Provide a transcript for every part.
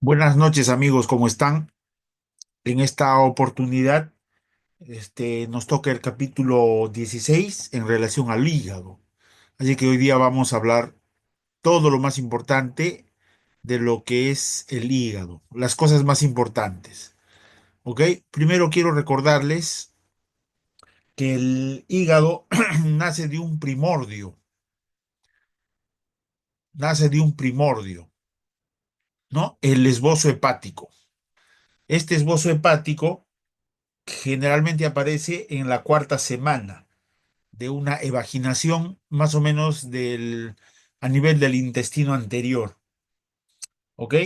Buenas noches amigos, ¿cómo están? En esta oportunidad nos toca el capítulo 16 en relación al hígado. Así que hoy día vamos a hablar todo lo más importante de lo que es el hígado, las cosas más importantes. ¿Ok? Primero quiero recordarles que el hígado nace de un primordio, nace de un primordio, ¿no? El esbozo hepático. Este esbozo hepático generalmente aparece en la cuarta semana de una evaginación más o menos a nivel del intestino anterior, ¿ok?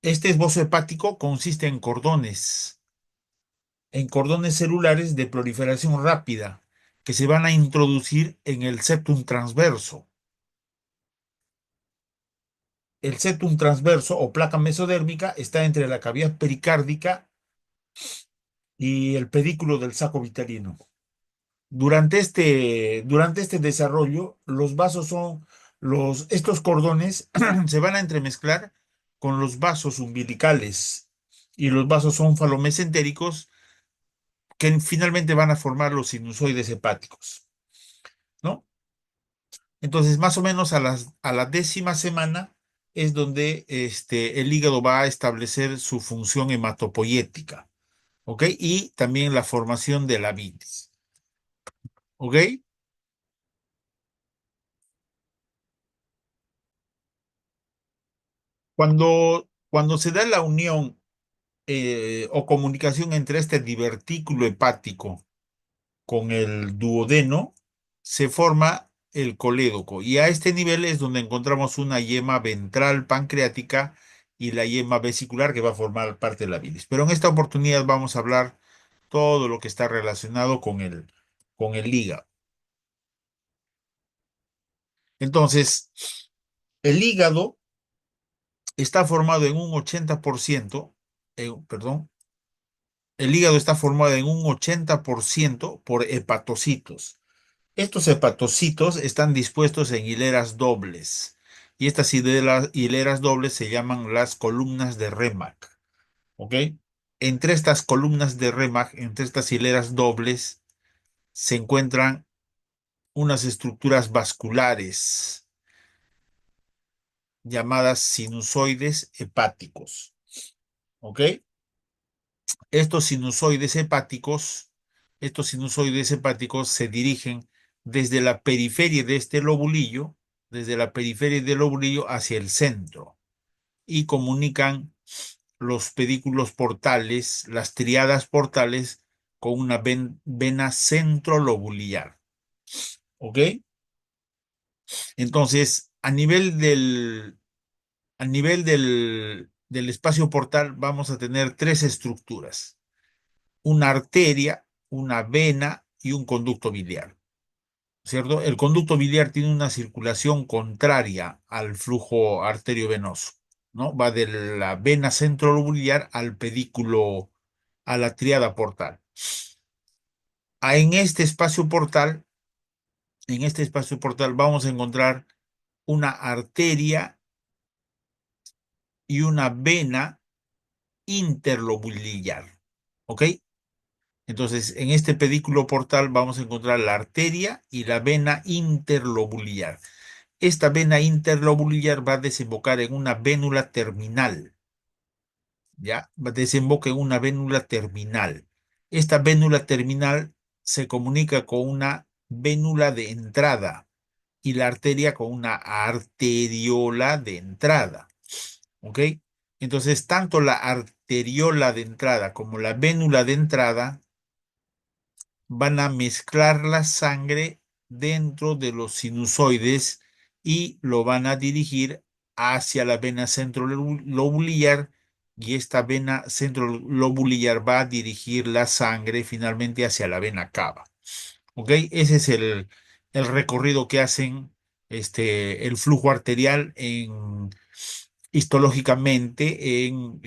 Este esbozo hepático consiste en cordones celulares de proliferación rápida que se van a introducir en el septum transverso. El septum transverso o placa mesodérmica está entre la cavidad pericárdica y el pedículo del saco vitelino. Durante este desarrollo, estos cordones se van a entremezclar con los vasos umbilicales y los vasos ónfalo-mesentéricos que finalmente van a formar los sinusoides hepáticos, ¿no? Entonces, más o menos a la décima semana es donde el hígado va a establecer su función hematopoyética, ¿ok? Y también la formación de la bilis, ¿ok? Cuando se da la unión o comunicación entre este divertículo hepático con el duodeno, se forma el colédoco. Y a este nivel es donde encontramos una yema ventral pancreática y la yema vesicular que va a formar parte de la bilis. Pero en esta oportunidad vamos a hablar todo lo que está relacionado con el hígado. Entonces, el hígado está formado en un 80%, perdón, el hígado está formado en un 80% por hepatocitos. Estos hepatocitos están dispuestos en hileras dobles y estas hileras dobles se llaman las columnas de Remak. ¿Ok? Entre estas columnas de Remak, entre estas hileras dobles, se encuentran unas estructuras vasculares llamadas sinusoides hepáticos. ¿Ok? Estos sinusoides hepáticos, estos sinusoides hepáticos se dirigen desde la periferia de este lobulillo, desde la periferia del lobulillo hacia el centro y comunican los pedículos portales, las triadas portales, con una vena centrolobulillar. ¿Ok? Entonces, a nivel del espacio portal vamos a tener tres estructuras: una arteria, una vena y un conducto biliar, ¿cierto? El conducto biliar tiene una circulación contraria al flujo arteriovenoso, ¿no? Va de la vena centrolobular al pedículo, a la tríada portal. En este espacio portal, vamos a encontrar una arteria y una vena interlobular, ¿ok? Entonces, en este pedículo portal vamos a encontrar la arteria y la vena interlobular. Esta vena interlobular va a desembocar en una vénula terminal, ¿ya? Desemboca en una vénula terminal. Esta vénula terminal se comunica con una vénula de entrada y la arteria con una arteriola de entrada, ¿ok? Entonces, tanto la arteriola de entrada como la vénula de entrada van a mezclar la sangre dentro de los sinusoides y lo van a dirigir hacia la vena centrolobular, y esta vena centrolobular va a dirigir la sangre finalmente hacia la vena cava. ¿Ok? Ese es el recorrido que hacen el flujo arterial histológicamente en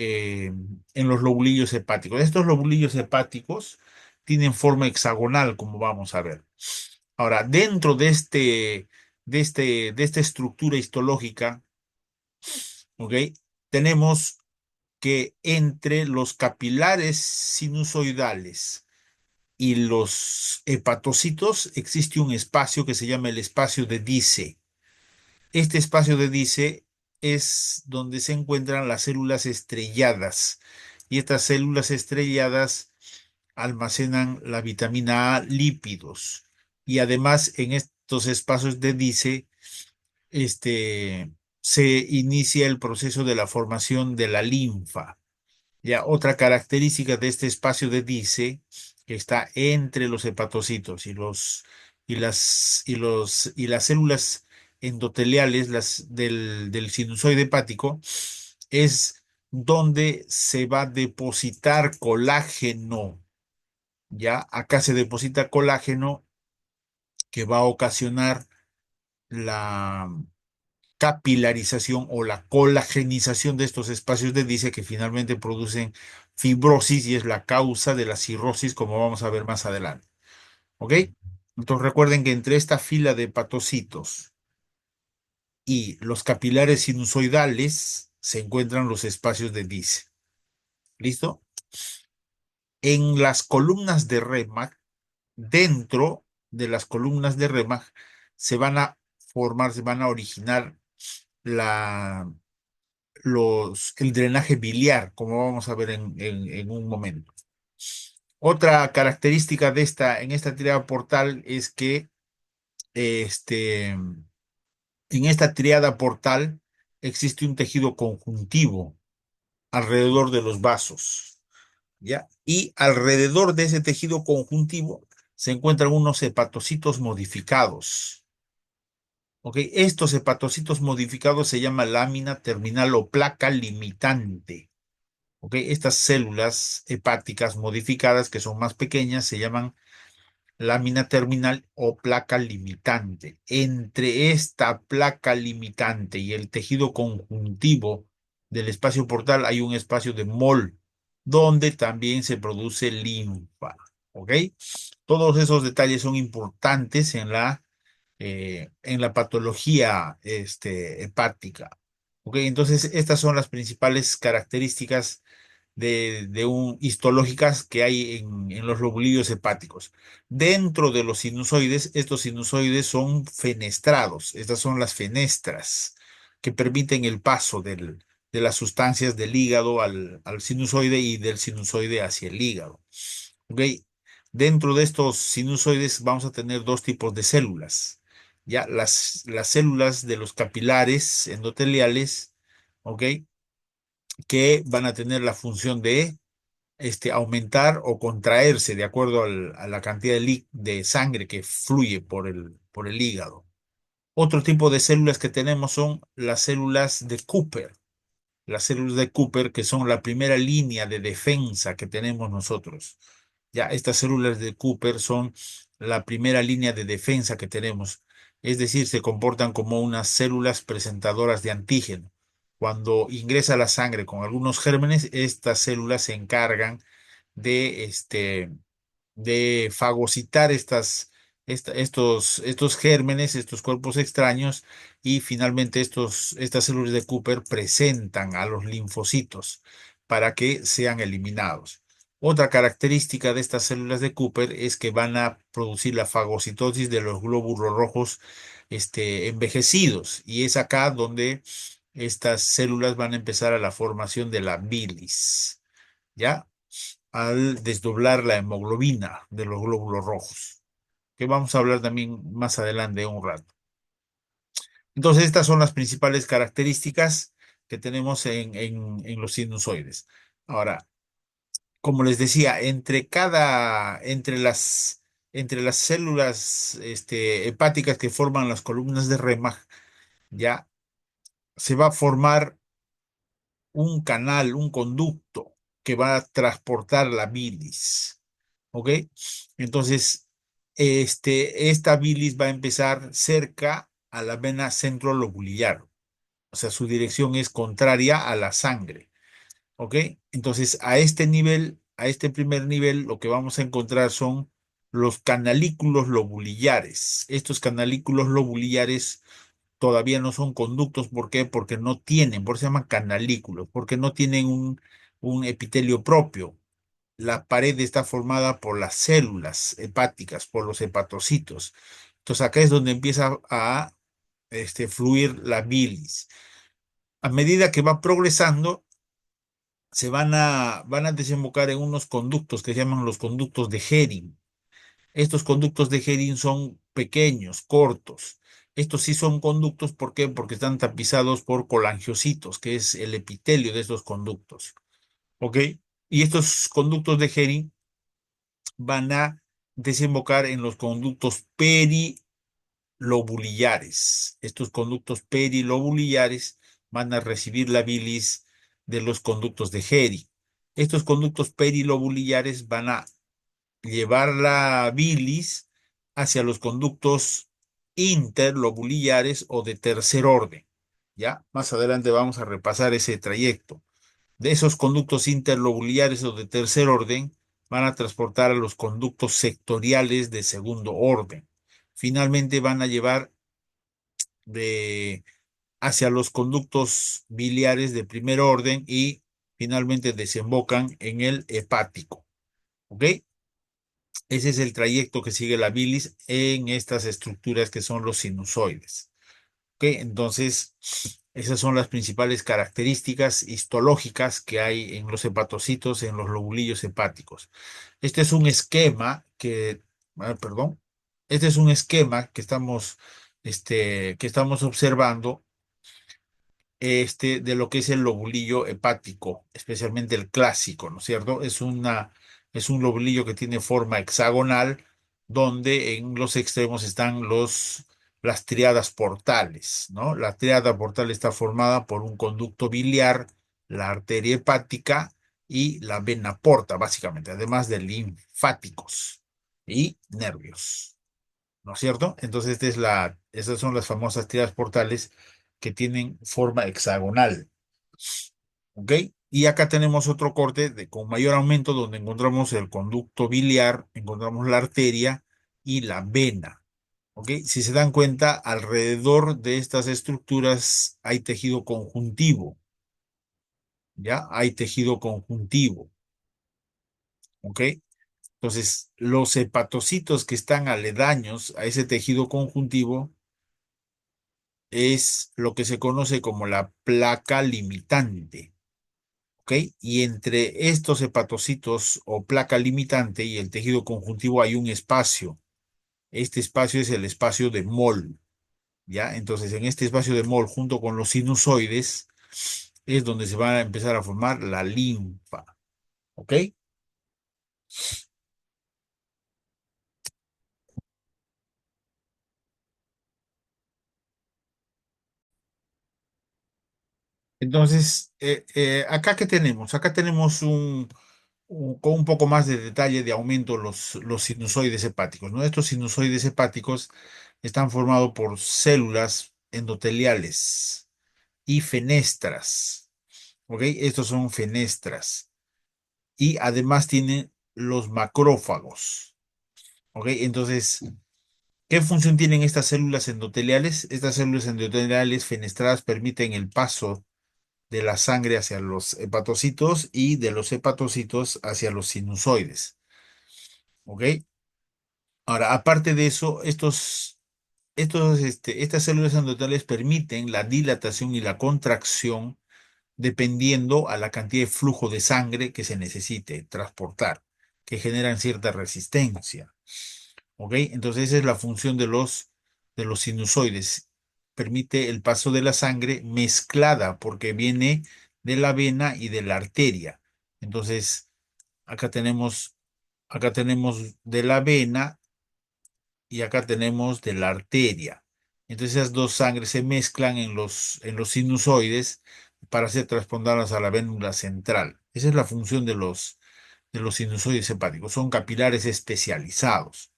los lobulillos hepáticos. Estos lobulillos hepáticos tienen forma hexagonal, como vamos a ver. Ahora, dentro de esta estructura histológica, ¿ok? tenemos que entre los capilares sinusoidales y los hepatocitos existe un espacio que se llama el espacio de Dice. Este espacio de Dice es donde se encuentran las células estrelladas y estas células estrelladas almacenan la vitamina A, lípidos y además en estos espacios de Dice se inicia el proceso de la formación de la linfa. Ya, otra característica de este espacio de Dice, que está entre los hepatocitos y las células endoteliales del sinusoide hepático, es donde se va a depositar colágeno. Ya, acá se deposita colágeno que va a ocasionar la capilarización o la colagenización de estos espacios de Dice que finalmente producen fibrosis y es la causa de la cirrosis, como vamos a ver más adelante. ¿Ok? Entonces recuerden que entre esta fila de hepatocitos y los capilares sinusoidales se encuentran los espacios de Dice. ¿Listo? En las columnas de Remagen, dentro de las columnas de Remagen, se van a formar, se van a originar la el drenaje biliar, como vamos a ver en un momento. Otra característica en esta tríada portal es que en esta tríada portal existe un tejido conjuntivo alrededor de los vasos, ¿ya? Y alrededor de ese tejido conjuntivo se encuentran unos hepatocitos modificados. ¿Ok? Estos hepatocitos modificados se llaman lámina terminal o placa limitante. ¿Ok? Estas células hepáticas modificadas, que son más pequeñas, se llaman lámina terminal o placa limitante. Entre esta placa limitante y el tejido conjuntivo del espacio portal hay un espacio de MOL, donde también se produce linfa. ¿Ok? Todos esos detalles son importantes en la patología hepática. ¿Ok? Entonces, estas son las principales características histológicas que hay en los lobulillos hepáticos. Dentro de los sinusoides, estos sinusoides son fenestrados. Estas son las fenestras que permiten el paso de las sustancias del hígado al sinusoide y del sinusoide hacia el hígado. ¿Ok? Dentro de estos sinusoides vamos a tener dos tipos de células. Ya, las células de los capilares endoteliales, ¿ok? Que van a tener la función de aumentar o contraerse de acuerdo a la cantidad de sangre que fluye por el hígado. Otro tipo de células que tenemos son las células de Cooper. Las células de Cooper, que son la primera línea de defensa que tenemos nosotros. Ya, estas células de Cooper son la primera línea de defensa que tenemos. Es decir, se comportan como unas células presentadoras de antígeno. Cuando ingresa la sangre con algunos gérmenes, estas células se encargan de, de fagocitar estos gérmenes, estos cuerpos extraños, y finalmente estas células de Cooper presentan a los linfocitos para que sean eliminados. Otra característica de estas células de Cooper es que van a producir la fagocitosis de los glóbulos rojos, envejecidos, y es acá donde estas células van a empezar a la formación de la bilis, ¿ya? Al desdoblar la hemoglobina de los glóbulos rojos, que vamos a hablar también más adelante un rato. Entonces, estas son las principales características que tenemos en los sinusoides. Ahora, como les decía, entre las células hepáticas que forman las columnas de Remag, ya se va a formar un canal, un conducto que va a transportar la bilis. ¿Ok? Entonces, esta bilis va a empezar cerca a la vena centrolobulillar. O sea, su dirección es contraria a la sangre. ¿Ok? Entonces, a este nivel, a este primer nivel, lo que vamos a encontrar son los canalículos lobulillares. Estos canalículos lobulillares todavía no son conductos. ¿Por qué? Porque no tienen, por eso se llaman canalículos, porque no tienen un epitelio propio. La pared está formada por las células hepáticas, por los hepatocitos. Entonces acá es donde empieza a fluir la bilis. A medida que va progresando, van a desembocar en unos conductos que se llaman los conductos de Hering. Estos conductos de Hering son pequeños, cortos. Estos sí son conductos, ¿por qué? Porque están tapizados por colangiocitos, que es el epitelio de estos conductos. ¿Ok? Y estos conductos de Hering van a desembocar en los conductos perilobulillares. Estos conductos perilobulillares van a recibir la bilis de los conductos de Hering. Estos conductos perilobulillares van a llevar la bilis hacia los conductos interlobulillares o de tercer orden. ¿Ya? Más adelante vamos a repasar ese trayecto. De esos conductos interlobuliares o de tercer orden van a transportar a los conductos sectoriales de segundo orden. Finalmente van a llevar de, hacia los conductos biliares de primer orden y finalmente desembocan en el hepático. ¿Ok? Ese es el trayecto que sigue la bilis en estas estructuras que son los sinusoides. ¿Ok? Entonces, esas son las principales características histológicas que hay en los hepatocitos, en los lobulillos hepáticos. Este es un esquema perdón, este es un esquema que estamos observando de lo que es el lobulillo hepático, especialmente el clásico, ¿no es cierto? Es un lobulillo que tiene forma hexagonal, donde en los extremos están las triadas portales, ¿no? La triada portal está formada por un conducto biliar, la arteria hepática y la vena porta, básicamente, además de linfáticos y nervios. ¿No es cierto? Entonces, esas son las famosas triadas portales que tienen forma hexagonal. ¿Ok? Y acá tenemos otro corte con mayor aumento donde encontramos el conducto biliar, encontramos la arteria y la vena. ¿Ok? Si se dan cuenta, alrededor de estas estructuras hay tejido conjuntivo. ¿Ya? Hay tejido conjuntivo. ¿Ok? Entonces, los hepatocitos que están aledaños a ese tejido conjuntivo es lo que se conoce como la placa limitante, ¿ok? Y entre estos hepatocitos o placa limitante y el tejido conjuntivo hay un espacio. Este espacio es el espacio de Moll, ¿ya? Entonces, en este espacio de Moll, junto con los sinusoides, es donde se va a empezar a formar la linfa, ¿ok? Entonces, ¿acá qué tenemos? Acá tenemos con un poco más de detalle de aumento los sinusoides hepáticos, ¿no? Estos sinusoides hepáticos están formados por células endoteliales y fenestras, ¿ok? Estos son fenestras. Y además tienen los macrófagos, ¿ok? Entonces, ¿qué función tienen estas células endoteliales? Estas células endoteliales fenestradas permiten el paso de la sangre hacia los hepatocitos y de los hepatocitos hacia los sinusoides. ¿Ok? Ahora, aparte de eso, estas células endoteliales permiten la dilatación y la contracción dependiendo a la cantidad de flujo de sangre que se necesite transportar, que generan cierta resistencia. ¿Ok? Entonces, esa es la función de los sinusoides. Permite el paso de la sangre mezclada porque viene de la vena y de la arteria. Entonces, acá tenemos, acá tenemos de la vena y acá tenemos de la arteria. Entonces, esas dos sangres se mezclan en los sinusoides para ser transportadas a la vénula central. Esa es la función de los sinusoides hepáticos. Son capilares especializados.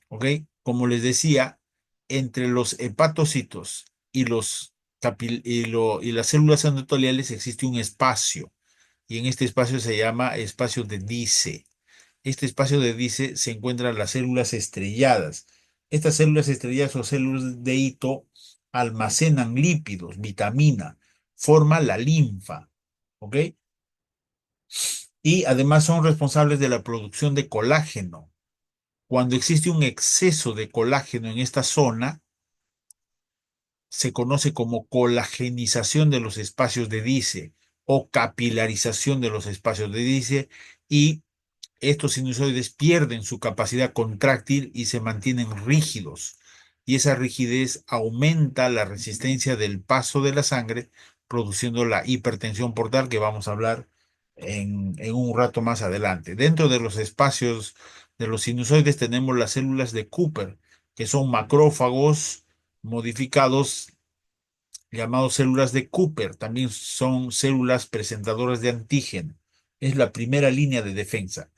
¿Ok? Como les decía, entre los hepatocitos y las células endoteliales existe un espacio, y en este espacio se llama espacio de Dice. Este espacio de Dice se encuentran las células estrelladas. Estas células estrelladas o células de Hito almacenan lípidos, vitamina, forma la linfa, ¿ok? Y además son responsables de la producción de colágeno. Cuando existe un exceso de colágeno en esta zona, se conoce como colagenización de los espacios de Dice o capilarización de los espacios de Dice, y estos sinusoides pierden su capacidad contráctil y se mantienen rígidos. Y esa rigidez aumenta la resistencia del paso de la sangre, produciendo la hipertensión portal que vamos a hablar en un rato más adelante. Dentro de los espacios de los sinusoides tenemos las células de Cooper, que son macrófagos modificados llamados células de Cooper. También son células presentadoras de antígeno. Es la primera línea de defensa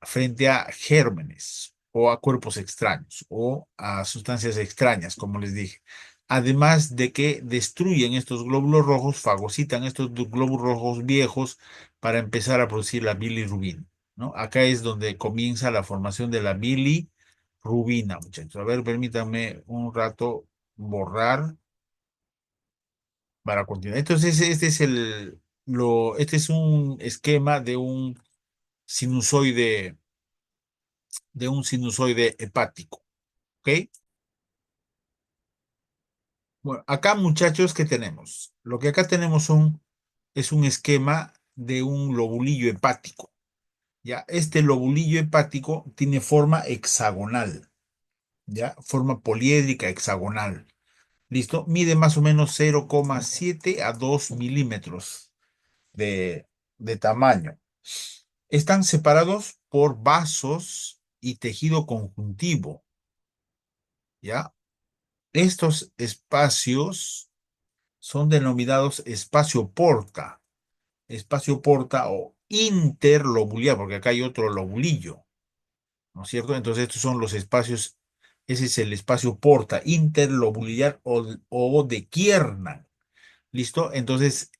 frente a gérmenes o a cuerpos extraños o a sustancias extrañas, como les dije. Además de que destruyen estos glóbulos rojos, fagocitan estos glóbulos rojos viejos para empezar a producir la bilirrubina, ¿no? Acá es donde comienza la formación de la bilirrubina, muchachos. A ver, permítanme un rato borrar para continuar. Entonces, este es un esquema sinusoide, de un sinusoide hepático, ¿ok? Bueno, acá muchachos, ¿qué tenemos? Lo que acá tenemos es un esquema de un lobulillo hepático, ¿ya? Este lobulillo hepático tiene forma hexagonal, ¿ya? Forma poliédrica hexagonal, ¿listo? Mide más o menos 0,7 a 2 milímetros de, de tamaño. Están separados por vasos y tejido conjuntivo, ¿ya? Estos espacios son denominados espacio porta o interlobular, porque acá hay otro lobulillo, ¿no es cierto? Entonces estos son los espacios, ese es el espacio porta, interlobular o de Kiernan, ¿listo? Entonces,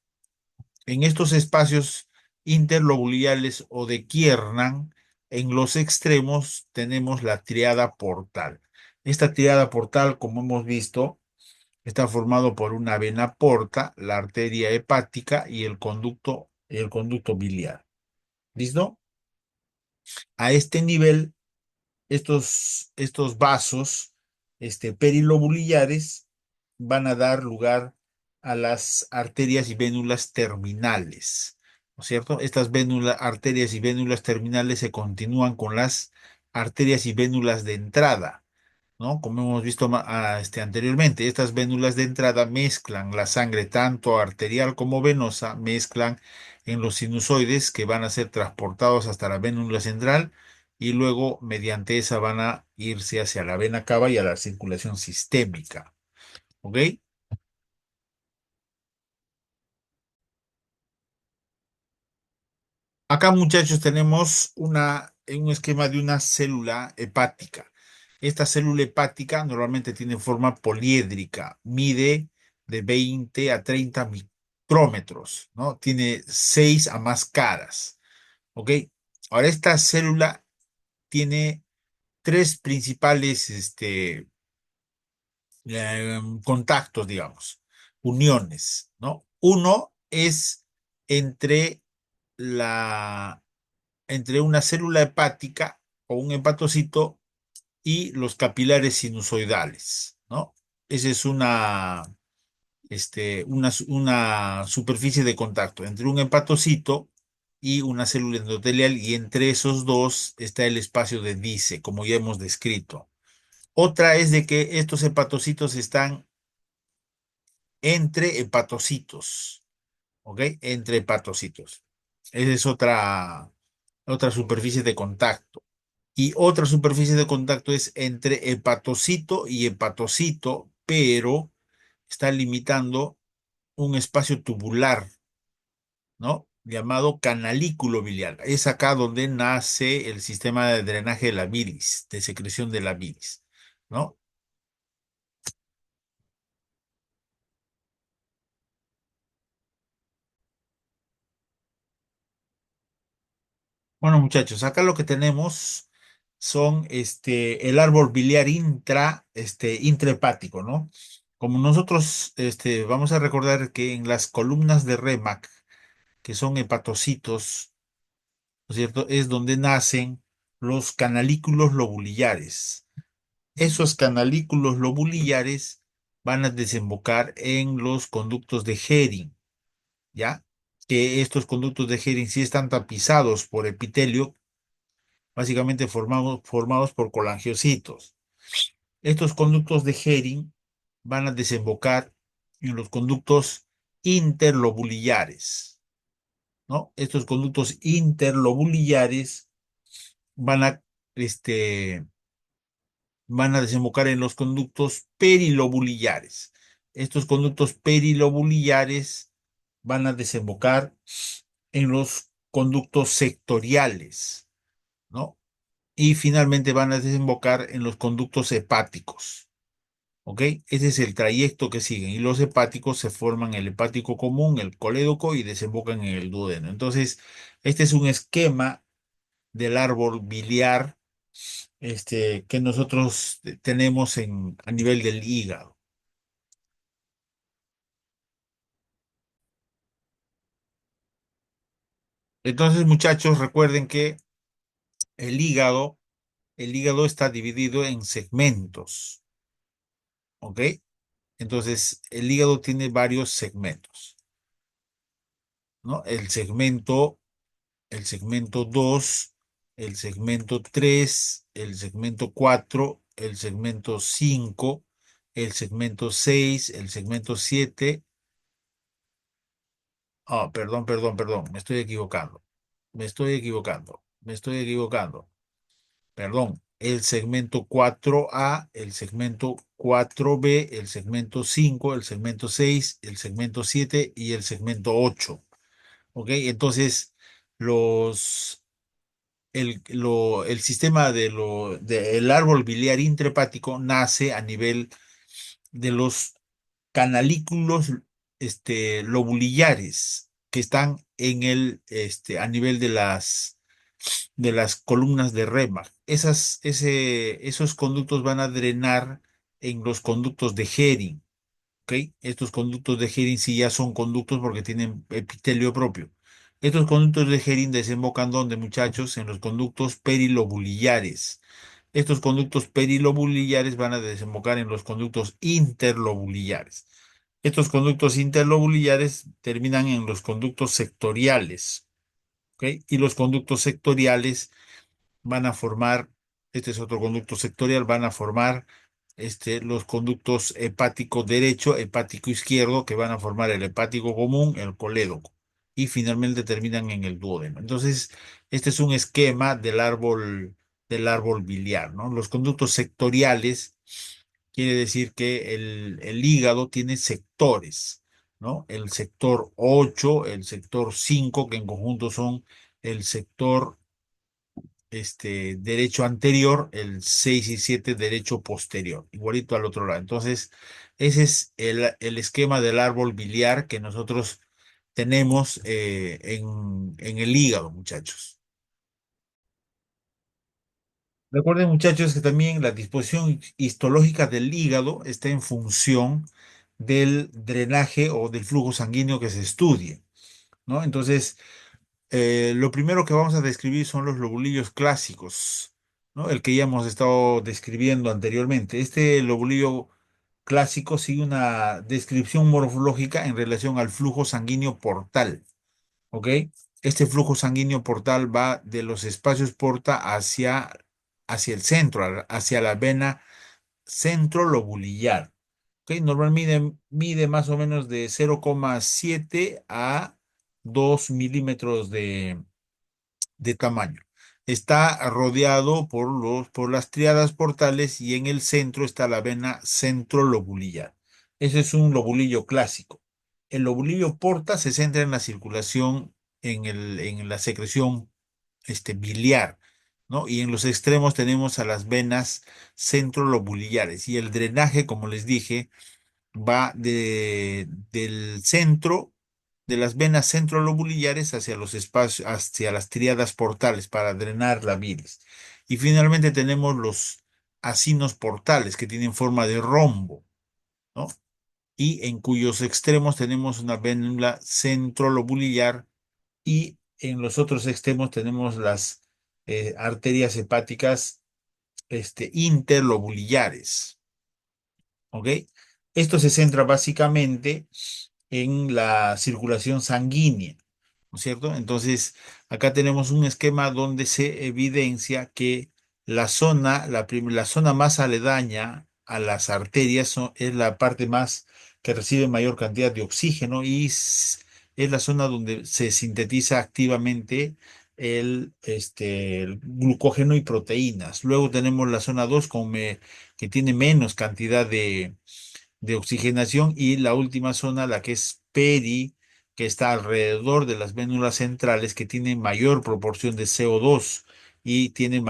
en estos espacios interlobulares o de Kiernan, en los extremos tenemos la triada portal. Esta triada portal, como hemos visto, está formado por una vena porta, la arteria hepática y el conducto biliar. ¿Listo? A este nivel, estos vasos perilobulares van a dar lugar a las arterias y vénulas terminales, ¿no es cierto? Estas arterias y vénulas terminales se continúan con las arterias y vénulas de entrada, ¿no? Como hemos visto anteriormente, estas vénulas de entrada mezclan la sangre tanto arterial como venosa, mezclan en los sinusoides que van a ser transportados hasta la vénula central y luego mediante esa van a irse hacia la vena cava y a la circulación sistémica, ¿ok? Acá, muchachos, tenemos un esquema de una célula hepática. Esta célula hepática normalmente tiene forma poliédrica, mide de 20 a 30 micrómetros, ¿no? Tiene 6 a más caras, ¿ok? Ahora, esta célula tiene tres principales contactos, digamos, uniones, ¿no? Uno es entre la entre una célula hepática o un hepatocito y los capilares sinusoidales, ¿no? Esa es una superficie de contacto entre un hepatocito y una célula endotelial, y entre esos dos está el espacio de Dice, como ya hemos descrito. Otra es de que estos hepatocitos están entre hepatocitos, ¿ok? Entre hepatocitos. Esa es otra superficie de contacto. Y otra superficie de contacto es entre hepatocito y hepatocito, pero está limitando un espacio tubular, ¿no? Llamado canalículo biliar. Es acá donde nace el sistema de drenaje de la bilis, de secreción de la bilis, ¿no? Bueno, muchachos, acá lo que tenemos son el árbol biliar intrahepático, ¿no? Como nosotros vamos a recordar que en las columnas de Remac, que son hepatocitos, ¿no es cierto? Es donde nacen los canalículos lobulillares. Esos canalículos lobulillares van a desembocar en los conductos de Hering, ¿ya? Que estos conductos de Hering sí están tapizados por epitelio, básicamente formados por colangiocitos. Estos conductos de Hering van a desembocar en los conductos interlobulillares, ¿no? Estos conductos interlobulillares van a, este, van a desembocar en los conductos perilobulillares. Estos conductos perilobulillares van a desembocar en los conductos sectoriales, ¿no? Y finalmente van a desembocar en los conductos hepáticos. ¿Ok? Ese es el trayecto que siguen. Y los hepáticos se forman el hepático común, el colédoco y desembocan en el duodeno. Entonces, este es un esquema del árbol biliar que nosotros tenemos a nivel del hígado. Entonces, muchachos, recuerden que el hígado, el hígado está dividido en segmentos. ¿Ok? Entonces, el hígado tiene varios segmentos, ¿no? El segmento 2, el segmento 3, el segmento 4, el segmento 5, el segmento 6, el segmento 7. Ah, perdón, perdón, perdón, me estoy equivocando. Me estoy equivocando. Me estoy equivocando. Perdón. El segmento 4A, el segmento 4B, el segmento 5, el segmento 6, el segmento 7 y el segmento 8. ¿Ok? Entonces, los el sistema del árbol biliar intrahepático nace a nivel de los canalículos lobulillares que están a nivel de las columnas de Remak. Esos conductos van a drenar en los conductos de Hering. ¿Ok? Estos conductos de Hering sí ya son conductos porque tienen epitelio propio. Estos conductos de Hering desembocan donde, muchachos, en los conductos perilobulillares. Estos conductos perilobulillares van a desembocar en los conductos interlobulillares. Estos conductos interlobulillares terminan en los conductos sectoriales. ¿Ok? Y los conductos sectoriales van a formar, este es otro conducto sectorial, van a formar los conductos hepático derecho, hepático izquierdo, que van a formar el hepático común, el colédoco, y finalmente terminan en el duodeno. Entonces, este es un esquema del árbol biliar, ¿no? Los conductos sectoriales quiere decir que el hígado tiene sectores, ¿no? El sector 8, el sector 5, que en conjunto son el sector derecho anterior, el 6 y 7 derecho posterior, igualito al otro lado. Entonces, ese es el esquema del árbol biliar que nosotros tenemos en el hígado, muchachos. Recuerden, muchachos, que también la disposición histológica del hígado está en función del drenaje o del flujo sanguíneo que se estudie, ¿no? Entonces, lo primero que vamos a describir son los lobulillos clásicos, ¿no? El que ya hemos estado describiendo anteriormente. Este lobulillo clásico sigue una descripción morfológica en relación al flujo sanguíneo portal, ¿ok? Este flujo sanguíneo portal va de los espacios porta hacia el centro, hacia la vena centrolobulillar. ¿Ok? Normalmente mide más o menos de 0,7 a 2 milímetros de tamaño. Está rodeado por las tríadas portales y en el centro está la vena centrolobulillar. Ese es un lobulillo clásico. El lobulillo porta se centra en la circulación, en la secreción biliar, ¿no? Y en los extremos tenemos a las venas centrolobulillares. Y el drenaje, como les dije, va del centro de las venas centrolobulillares hacia los espacios, hacia las tríadas portales para drenar la bilis. Y finalmente tenemos los acinos portales que tienen forma de rombo, ¿no? y en cuyos extremos tenemos una vénula centrolobulillar y en los otros extremos tenemos las arterias hepáticas interlobulillares. ¿Ok? Esto se centra básicamente en la circulación sanguínea, ¿no es cierto? Entonces, acá tenemos un esquema donde se evidencia que la zona más aledaña a las arterias es la parte más que recibe mayor cantidad de oxígeno y es la zona donde se sintetiza activamente el glucógeno y proteínas. Luego tenemos la zona 2 que tiene menos cantidad de oxigenación y la última zona, la que es peri, que está alrededor de las vénulas centrales, que tiene mayor proporción de CO2 y tiene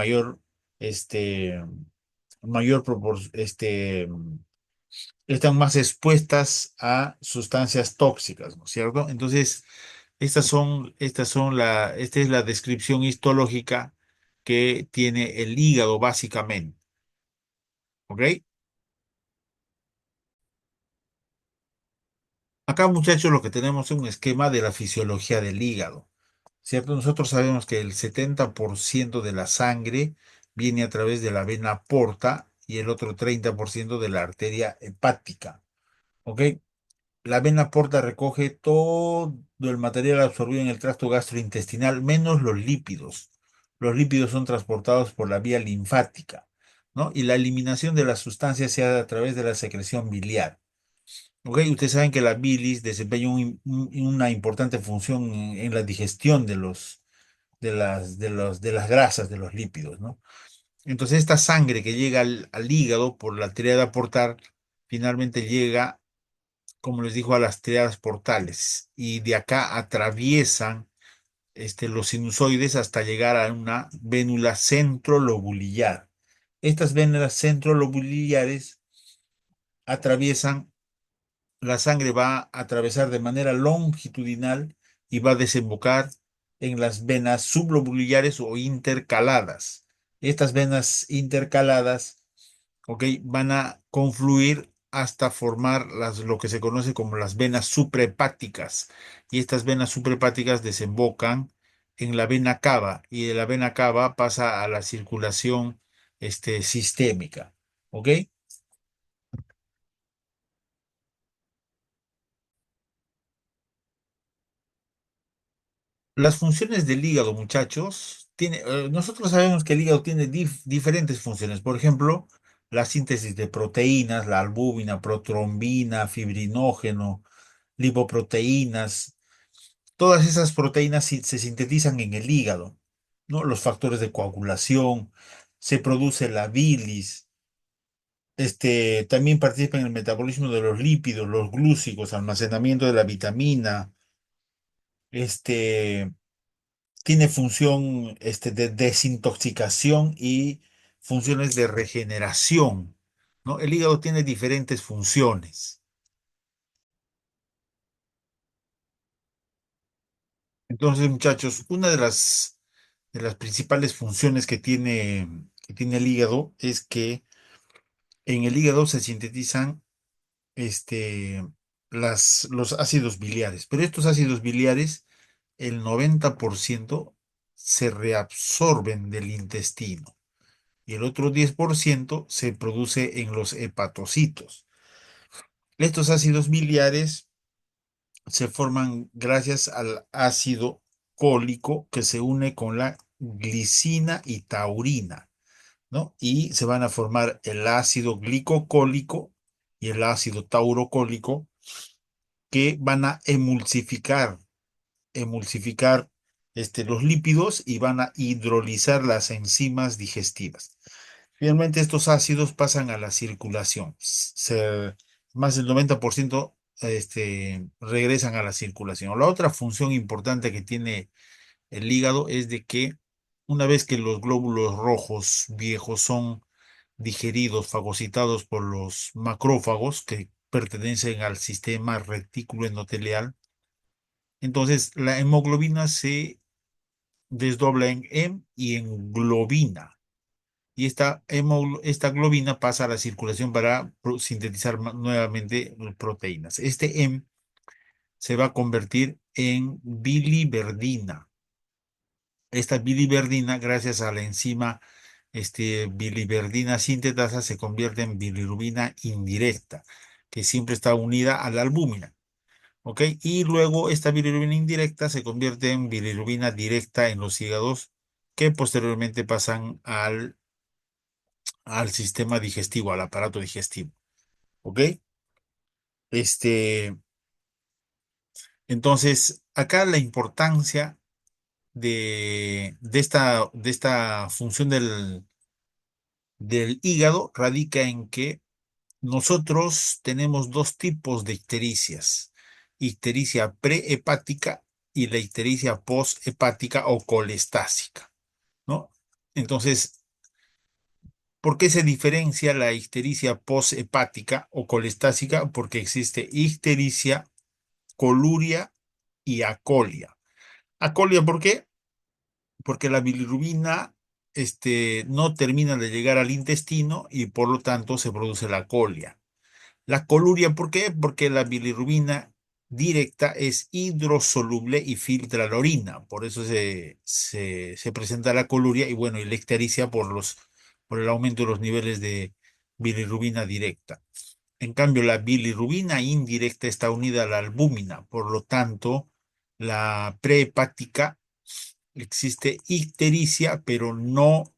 este, están más expuestas a sustancias tóxicas, ¿no es cierto? Entonces, esta es la descripción histológica que tiene el hígado básicamente, ¿ok? Acá, muchachos, lo que tenemos es un esquema de la fisiología del hígado, ¿cierto? Nosotros sabemos que el 70% de la sangre viene a través de la vena porta y el otro 30% de la arteria hepática, ¿ok? La vena porta recoge todo el material absorbido en el tracto gastrointestinal, menos los lípidos. Los lípidos son transportados por la vía linfática, ¿no? Y la eliminación de las sustancias se hace a través de la secreción biliar. Ok, ustedes saben que la bilis desempeña una importante función en la digestión de las grasas, de los lípidos, ¿no? Entonces, esta sangre que llega al hígado por la triada portal, finalmente llega, como les digo, a las triadas portales y de acá atraviesan los sinusoides hasta llegar a una vénula centrolobulillar. Estas vénulas centrolobulillares atraviesan la sangre va a atravesar de manera longitudinal y va a desembocar en las venas sublobulares o intercaladas. Estas venas intercaladas, ¿ok? Van a confluir hasta formar lo que se conoce como las venas suprahepáticas. Y estas venas suprahepáticas desembocan en la vena cava y de la vena cava pasa a la circulación sistémica. ¿Ok? Las funciones del hígado, muchachos, nosotros sabemos que el hígado tiene diferentes funciones. Por ejemplo, la síntesis de proteínas, la albúmina, protrombina, fibrinógeno, lipoproteínas. Todas esas proteínas se sintetizan en el hígado, ¿no? Los factores de coagulación, se produce la bilis. También participa en el metabolismo de los lípidos, los glúcicos, almacenamiento de la vitamina. Este, Tiene función de desintoxicación y funciones de regeneración, ¿no? El hígado tiene diferentes funciones. Entonces, muchachos, una de las principales funciones que tiene el hígado es que en el hígado se sintetizan este, los ácidos biliares, pero estos ácidos biliares, el 90% se reabsorben del intestino y el otro 10% se produce en los hepatocitos. Estos ácidos biliares se forman gracias al ácido cólico que se une con la glicina y taurina, ¿no? Y se van a formar el ácido glicocólico y el ácido taurocólico que van a emulsificar los lípidos y van a hidrolizar las enzimas digestivas. Finalmente, estos ácidos pasan a la circulación. Más del 90% regresan a la circulación. La otra función importante que tiene el hígado es de que una vez que los glóbulos rojos viejos son digeridos, fagocitados por los macrófagos que pertenecen al sistema retículo endotelial, entonces la hemoglobina se desdobla en hem y en globina. y esta globina pasa a la circulación para sintetizar nuevamente proteínas. Este M se va a convertir en biliverdina. Esta biliverdina, gracias a la enzima biliverdina sintetasa, se convierte en bilirrubina indirecta, que siempre está unida a la albúmina. ¿Ok? Y luego esta bilirrubina indirecta se convierte en bilirrubina directa en los hígados, que posteriormente pasan al sistema digestivo, al aparato digestivo. ¿Ok? Este, entonces, acá la importancia de esta función del hígado radica en que nosotros tenemos dos tipos de ictericias: ictericia prehepática y la ictericia posthepática o colestásica, ¿no? Entonces, ¿por qué se diferencia la ictericia posthepática o colestásica? Porque existe ictericia, coluria y acolia. Acolia, ¿por qué? Porque la bilirrubina no termina de llegar al intestino y por lo tanto se produce la colia. La coluria, ¿por qué? Porque la bilirrubina directa es hidrosoluble y filtra la orina. Por eso se presenta la coluria y bueno, y la ictericia por el aumento de los niveles de bilirrubina directa. En cambio, la bilirrubina indirecta está unida a la albúmina. Por lo tanto, la prehepática existe ictericia, pero no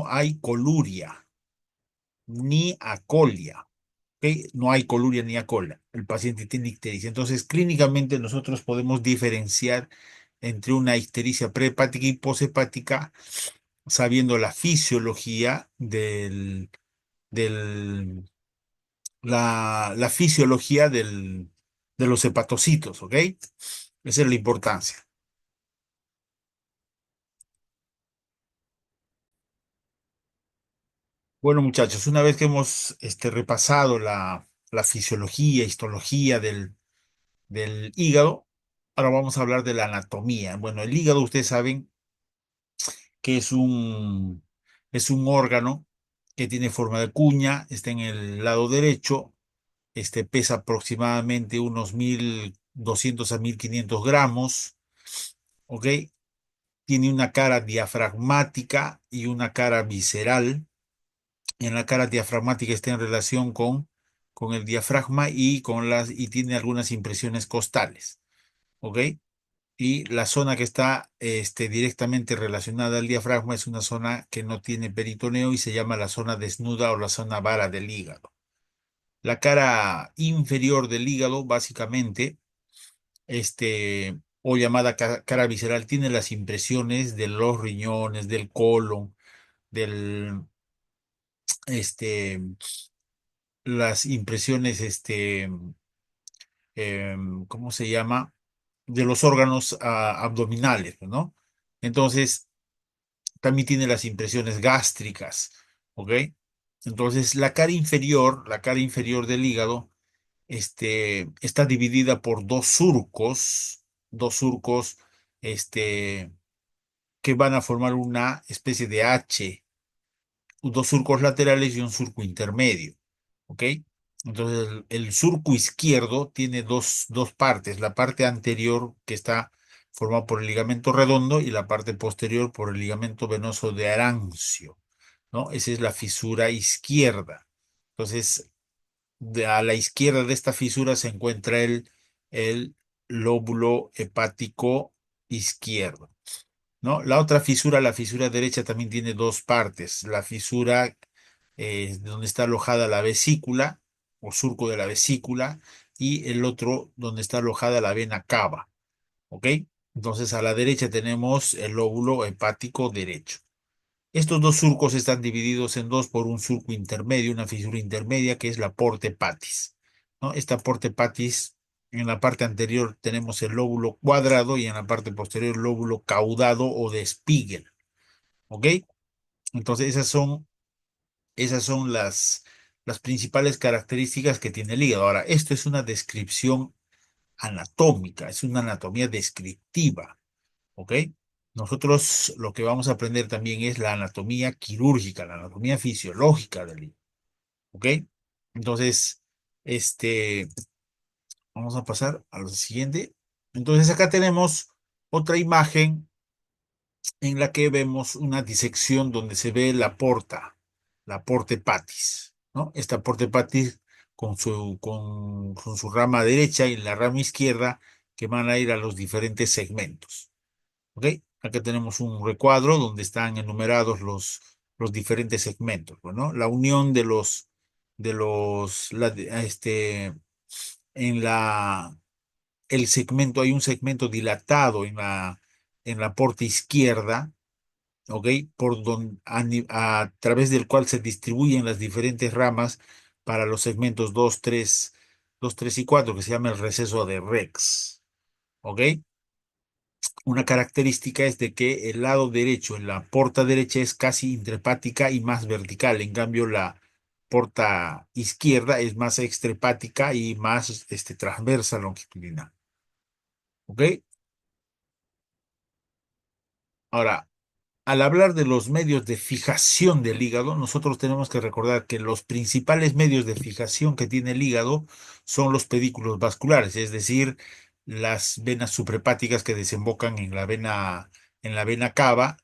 hay coluria ni acolia. ¿Ok? No hay coluria ni acolia. El paciente tiene ictericia. Entonces, clínicamente nosotros podemos diferenciar entre una ictericia prehepática y poshepática sabiendo la fisiología la fisiología de los hepatocitos, ¿ok? Esa es la importancia. Bueno, muchachos, una vez que hemos repasado la fisiología, histología del hígado, ahora vamos a hablar de la anatomía. Bueno, el hígado, ustedes saben que es un órgano que tiene forma de cuña, está en el lado derecho, pesa aproximadamente unos 1.200 a 1.500 gramos, ¿ok? Tiene una cara diafragmática y una cara visceral. En la cara diafragmática está en relación con el diafragma y tiene algunas impresiones costales, ¿ok? Y la zona que está directamente relacionada al diafragma es una zona que no tiene peritoneo y se llama la zona desnuda o la zona vara del hígado. La cara inferior del hígado, básicamente, o llamada cara visceral, tiene las impresiones de los riñones, del colon, del, este, las impresiones, ¿cómo se llama? De los órganos abdominales, ¿no? Entonces, también tiene las impresiones gástricas, ¿ok? Entonces, la cara inferior del hígado, está dividida por dos surcos, este, que van a formar una especie de H, dos surcos laterales y un surco intermedio, ¿ok? Entonces, el surco izquierdo tiene dos partes: la parte anterior, que está formada por el ligamento redondo, y la parte posterior por el ligamento venoso de Arancio, ¿no? Esa es la fisura izquierda. Entonces, a la izquierda de esta fisura se encuentra el lóbulo hepático izquierdo, ¿no? La otra fisura, la fisura derecha, también tiene dos partes: la fisura donde está alojada la vesícula o surco de la vesícula, y el otro donde está alojada la vena cava, ¿ok? Entonces, a la derecha tenemos el lóbulo hepático derecho. Estos dos surcos están divididos en dos por un surco intermedio, una fisura intermedia, que es la porta hepatis, ¿no? Esta porta hepatis, en la parte anterior tenemos el lóbulo cuadrado y en la parte posterior el lóbulo caudado o de Spiegel, ¿ok? Entonces esas son las principales características que tiene el hígado. Ahora, esto es una descripción anatómica, es una anatomía descriptiva, ¿ok? Nosotros lo que vamos a aprender también es la anatomía quirúrgica, la anatomía fisiológica del hígado. ¿Ok? Entonces, este, vamos a pasar a lo siguiente. Entonces, acá tenemos otra imagen en la que vemos una disección donde se ve la porta hepatis, ¿no? Esta porta hepatis con su rama derecha y la rama izquierda que van a ir a los diferentes segmentos. ¿Ok? Acá tenemos un recuadro donde están enumerados los diferentes segmentos, ¿no? La unión de los, la- este, en la, el segmento, hay un segmento dilatado en la porta izquierda, ¿ok? A través del cual se distribuyen las diferentes ramas para los segmentos 2, 3 y 4 que se llama el receso de Rex, ¿ok? Una característica es de que el lado derecho, en la porta derecha, es casi intrahepática y más vertical. En cambio, la porta izquierda es más extrahepática y más transversa longitudinal. ¿Ok? Ahora, al hablar de los medios de fijación del hígado, nosotros tenemos que recordar que los principales medios de fijación que tiene el hígado son los pedículos vasculares, es decir, las venas suprahepáticas que desembocan en la vena cava,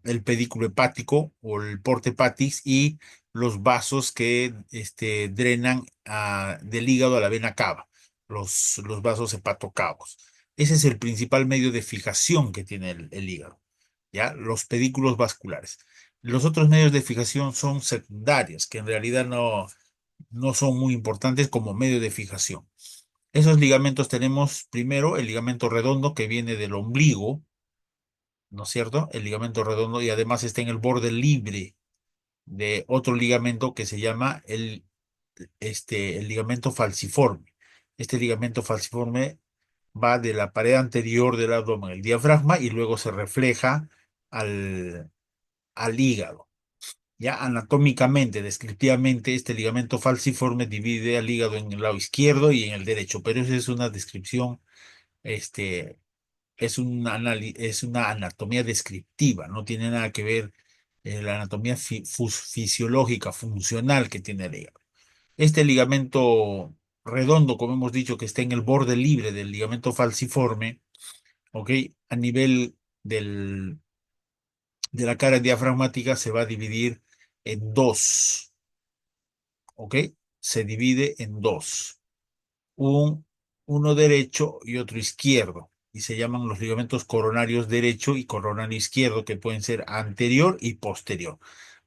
el pedículo hepático o el porta hepatis y los vasos que drenan del hígado a la vena cava, los vasos hepatocavos. Ese es el principal medio de fijación que tiene el hígado. ¿Ya? Los pedículos vasculares. Los otros medios de fijación son secundarios, que en realidad no son muy importantes como medio de fijación. Esos ligamentos tenemos primero el ligamento redondo que viene del ombligo, ¿no es cierto? El ligamento redondo y además está en el borde libre de otro ligamento que se llama el ligamento falciforme. Este ligamento falciforme va de la pared anterior del abdomen, el diafragma, y luego se refleja al hígado. Ya anatómicamente, descriptivamente, este ligamento falciforme divide al hígado en el lado izquierdo y en el derecho, pero esa es una descripción, este, es una anatomía descriptiva, no tiene nada que ver la anatomía fisiológica, funcional que tiene el hígado. Este ligamento redondo, como hemos dicho, que está en el borde libre del ligamento falciforme, ¿ok? A nivel de la cara diafragmática se va a dividir en dos, ¿ok? Se divide en dos, un, uno derecho y otro izquierdo, y se llaman los ligamentos coronarios derecho y coronario izquierdo, que pueden ser anterior y posterior,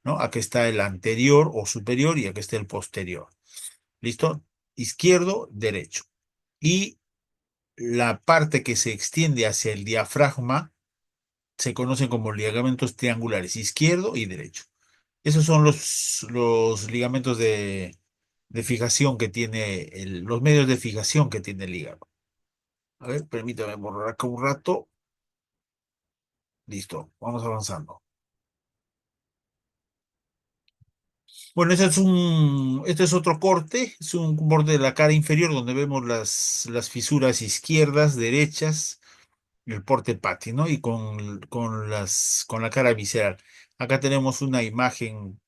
¿no? Aquí está el anterior o superior y aquí está el posterior. ¿Listo? Izquierdo, derecho. Y la parte que se extiende hacia el diafragma se conocen como ligamentos triangulares, izquierdo y derecho. Esos son los ligamentos de fijación que tiene los medios de fijación que tiene el hígado. A ver, permítame borrar acá un rato. Listo, vamos avanzando. Bueno, este es otro corte, es un borde de la cara inferior donde vemos las fisuras izquierdas, derechas, el porte pati, ¿no? Y con la cara visceral. Acá tenemos una imagen,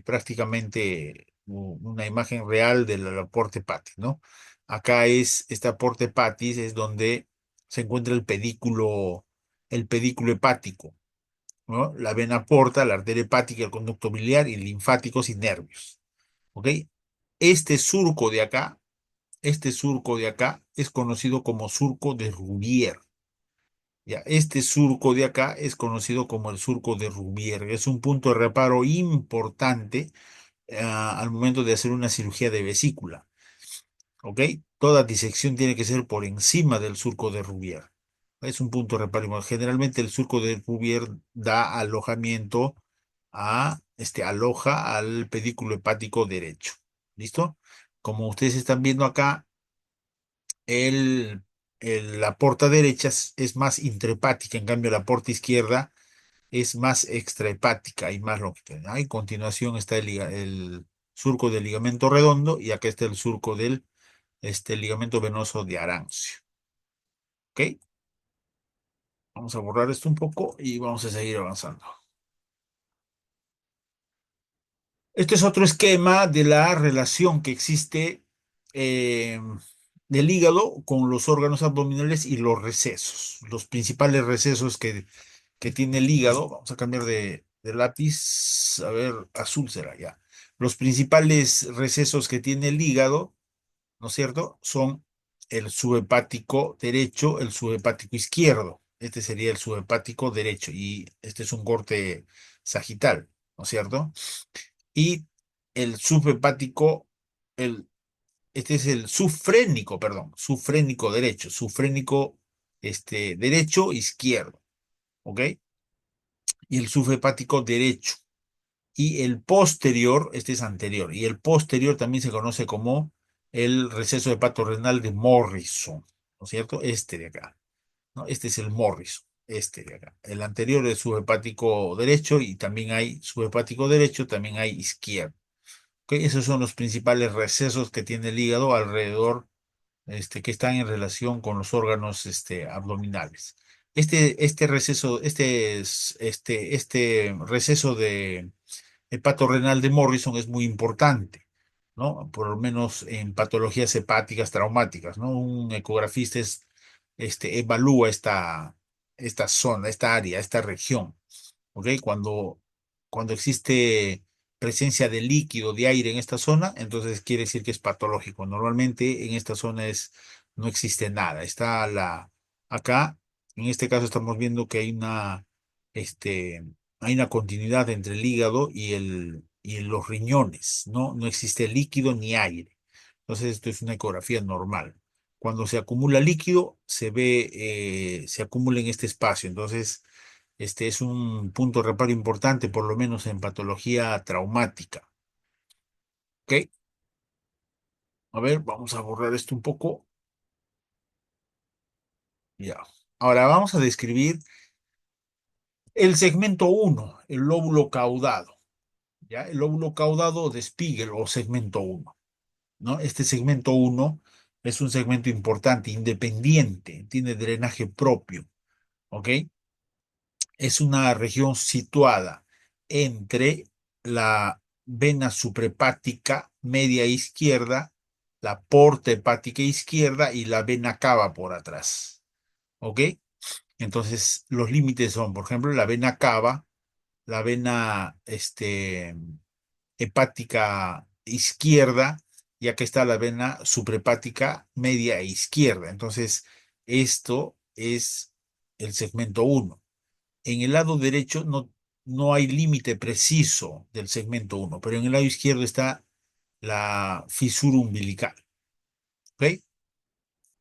prácticamente una imagen real del porte pati, ¿no? Acá esta porte patis es donde se encuentra el pedículo hepático, ¿no? La vena porta, la arteria hepática, el conducto biliar y linfáticos y nervios, ¿ok? Este surco de acá, este surco de acá es conocido como surco de Rubier. Ya, este surco de acá es conocido como el surco de Rubier. Es un punto de reparo importante al momento de hacer una cirugía de vesícula. ¿Ok? Toda disección tiene que ser por encima del surco de Rubier. Es un punto de reparo. Generalmente el surco de Rubier da alojamiento aloja al pedículo hepático derecho. ¿Listo? Como ustedes están viendo acá, el, la porta derecha es más intrahepática, en cambio la porta izquierda es más extrahepática y más longitudinal. A continuación está el surco del ligamento redondo y acá está el surco del ligamento venoso de Arancio. ¿Ok? Vamos a borrar esto un poco y vamos a seguir avanzando. Este es otro esquema de la relación que existe eh, del hígado con los órganos abdominales y los recesos. Los principales recesos que tiene el hígado. Vamos a cambiar de lápiz. A ver, azul será ya. Los principales recesos que tiene el hígado, ¿no es cierto? Son el subhepático derecho, el subhepático izquierdo. Este sería el subhepático derecho y este es un corte sagital, ¿no es cierto? Y el subhepático, este es el sufrénico, perdón, sufrénico derecho, sufrénico derecho, izquierdo, ¿ok? Y el subhepático derecho. Y el posterior, este es anterior, y el posterior también se conoce como el receso hepatorrenal de Morrison, ¿no es cierto? Este de acá, ¿no? Este es el Morrison, este de acá. El anterior es subhepático derecho y también hay subhepático derecho, también hay izquierdo. ¿Ok? Esos son los principales recesos que tiene el hígado alrededor, que están en relación con los órganos, abdominales. Este receso, este receso de hepatorrenal de Morrison es muy importante, ¿no? Por lo menos en patologías hepáticas traumáticas, ¿no? Un ecografista evalúa esta zona, esta área, esta región. ¿Ok? Cuando existe presencia de líquido, de aire en esta zona, entonces quiere decir que es patológico. Normalmente en esta zona no existe nada. Acá, en este caso estamos viendo que este, hay una continuidad entre el hígado y los riñones, ¿no? No existe líquido ni aire. Entonces esto es una ecografía normal. Cuando se acumula líquido, se acumula en este espacio. Entonces, este es un punto de reparo importante, por lo menos en patología traumática. ¿Ok? A ver, vamos a borrar esto un poco. Ya. Ahora vamos a describir el segmento uno, el lóbulo caudado. ¿Ya? El lóbulo caudado de Spiegel o segmento uno, ¿no? Este segmento uno es un segmento importante, independiente, tiene drenaje propio. ¿Ok? Es una región situada entre la vena suprahepática media izquierda, la porta hepática izquierda y la vena cava por atrás. ¿Ok? Entonces, los límites son, por ejemplo, la vena cava, la vena hepática izquierda, y acá está la vena suprahepática media e izquierda. Entonces, esto es el segmento uno. En el lado derecho no hay límite preciso del segmento uno, pero en el lado izquierdo está la fisura umbilical. ¿Ok?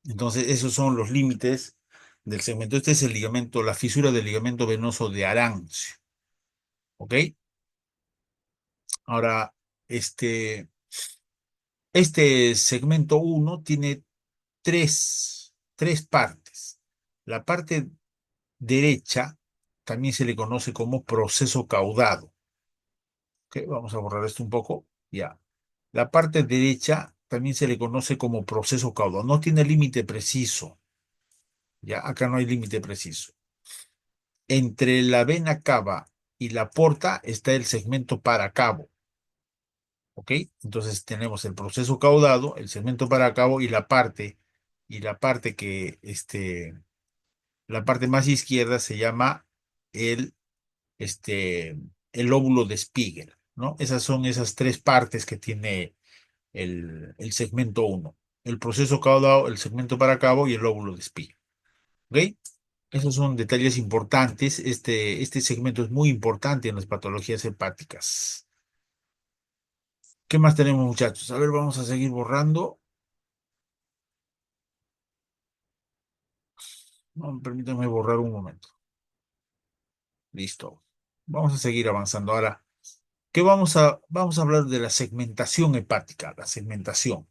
Entonces, esos son los límites del segmento. Este es el ligamento, la fisura del ligamento venoso de Arancio. ¿Ok? Ahora, este segmento uno tiene tres partes. La parte derecha también se le conoce como proceso caudado. Ok, vamos a borrar esto un poco. Ya. La parte derecha también se le conoce como proceso caudal. No tiene límite preciso. Ya, acá no hay límite preciso. Entre la vena cava y la porta está el segmento paracabo. ¿Ok? Entonces tenemos el proceso caudado, el segmento paracabo y la parte la parte más izquierda se llama el, este, el lóbulo de Spiegel, ¿no? Esas son esas tres partes que tiene el segmento uno, el proceso caudado, el segmento para cabo y el lóbulo de espía. ¿Ok? Esos son detalles importantes. Este segmento es muy importante en las patologías hepáticas. ¿Qué más tenemos, muchachos? A ver, vamos a seguir borrando. No, permítanme borrar un momento. Listo. Vamos a seguir avanzando. Ahora, vamos a hablar de la segmentación hepática, la segmentación.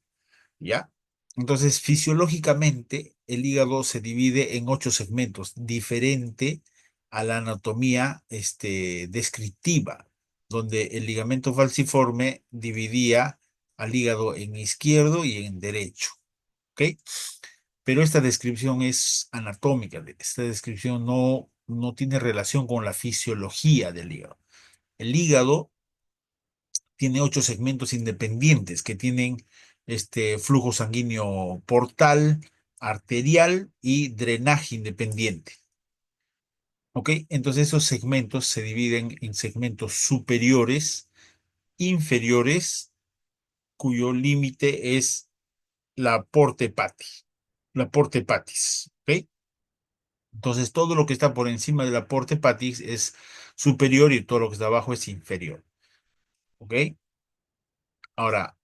¿Ya? Entonces, fisiológicamente, el hígado se divide en 8 segmentos, diferente a la anatomía descriptiva, donde el ligamento falciforme dividía al hígado en izquierdo y en derecho. ¿Ok? pero esta descripción es anatómica. Esta descripción no tiene relación con la fisiología del hígado. El hígado tiene 8 segmentos independientes que tienen flujo sanguíneo portal, arterial y drenaje independiente. ¿Ok? Entonces esos segmentos se dividen en segmentos superiores, inferiores, cuyo límite es la porta hepatis. La porta hepatis. ¿Ok? Entonces todo lo que está por encima de la porta hepatis es superior y todo lo que está abajo es inferior. ¿Ok? Ahora,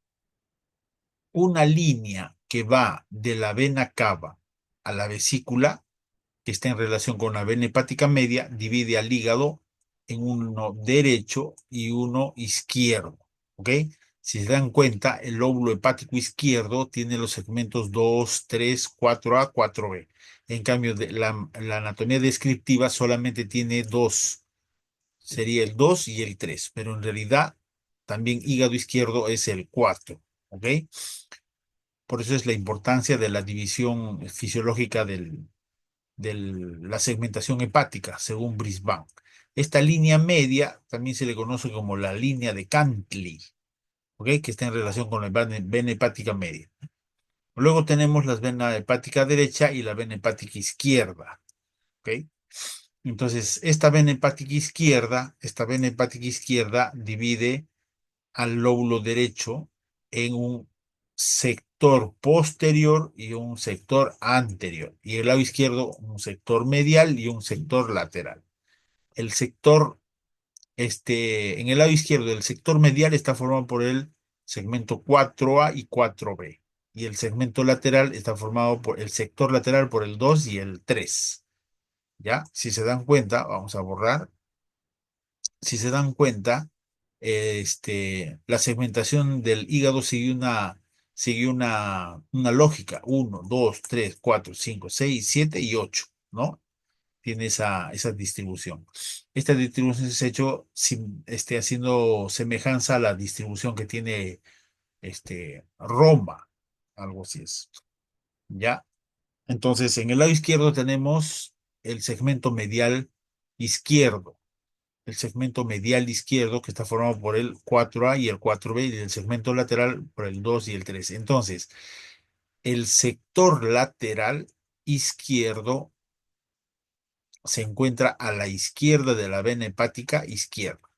una línea que va de la vena cava a la vesícula, que está en relación con la vena hepática media, divide al hígado en uno derecho y uno izquierdo. ¿Ok? Si se dan cuenta, el lóbulo hepático izquierdo tiene los segmentos 2, 3, 4A, 4B. En cambio, la anatomía descriptiva solamente tiene dos. Sería el 2 y el 3, pero en realidad también hígado izquierdo es el 4. ¿Ok? Por eso es la importancia de la división fisiológica de la segmentación hepática, según Brisbane. Esta línea media también se le conoce como la línea de Cantley, ¿ok? Que está en relación con la vena hepática media. Luego tenemos la vena hepática derecha y la vena hepática izquierda, ¿ok? Entonces, esta vena hepática izquierda divide al lóbulo derecho en un sector posterior y un sector anterior, y el lado izquierdo un sector medial y un sector lateral. El sector, en el lado izquierdo del sector medial está formado por el segmento 4A y 4B, y el segmento lateral está formado por el sector lateral por el 2 y el 3. ¿Ya? Si se dan cuenta, vamos a borrar. Si se dan cuenta, la segmentación del hígado sigue una lógica: 1, 2, 3, 4, 5, 6, 7 y 8, ¿no? Tiene esa distribución. Esta distribución se ha hecho haciendo semejanza a la distribución que tiene Roma, algo así es, ¿ya? Entonces, en el lado izquierdo tenemos el segmento medial izquierdo, el segmento medial izquierdo, que está formado por el 4A y el 4B, y el segmento lateral por el 2 y el 3. Entonces, el sector lateral izquierdo se encuentra a la izquierda de la vena hepática izquierda.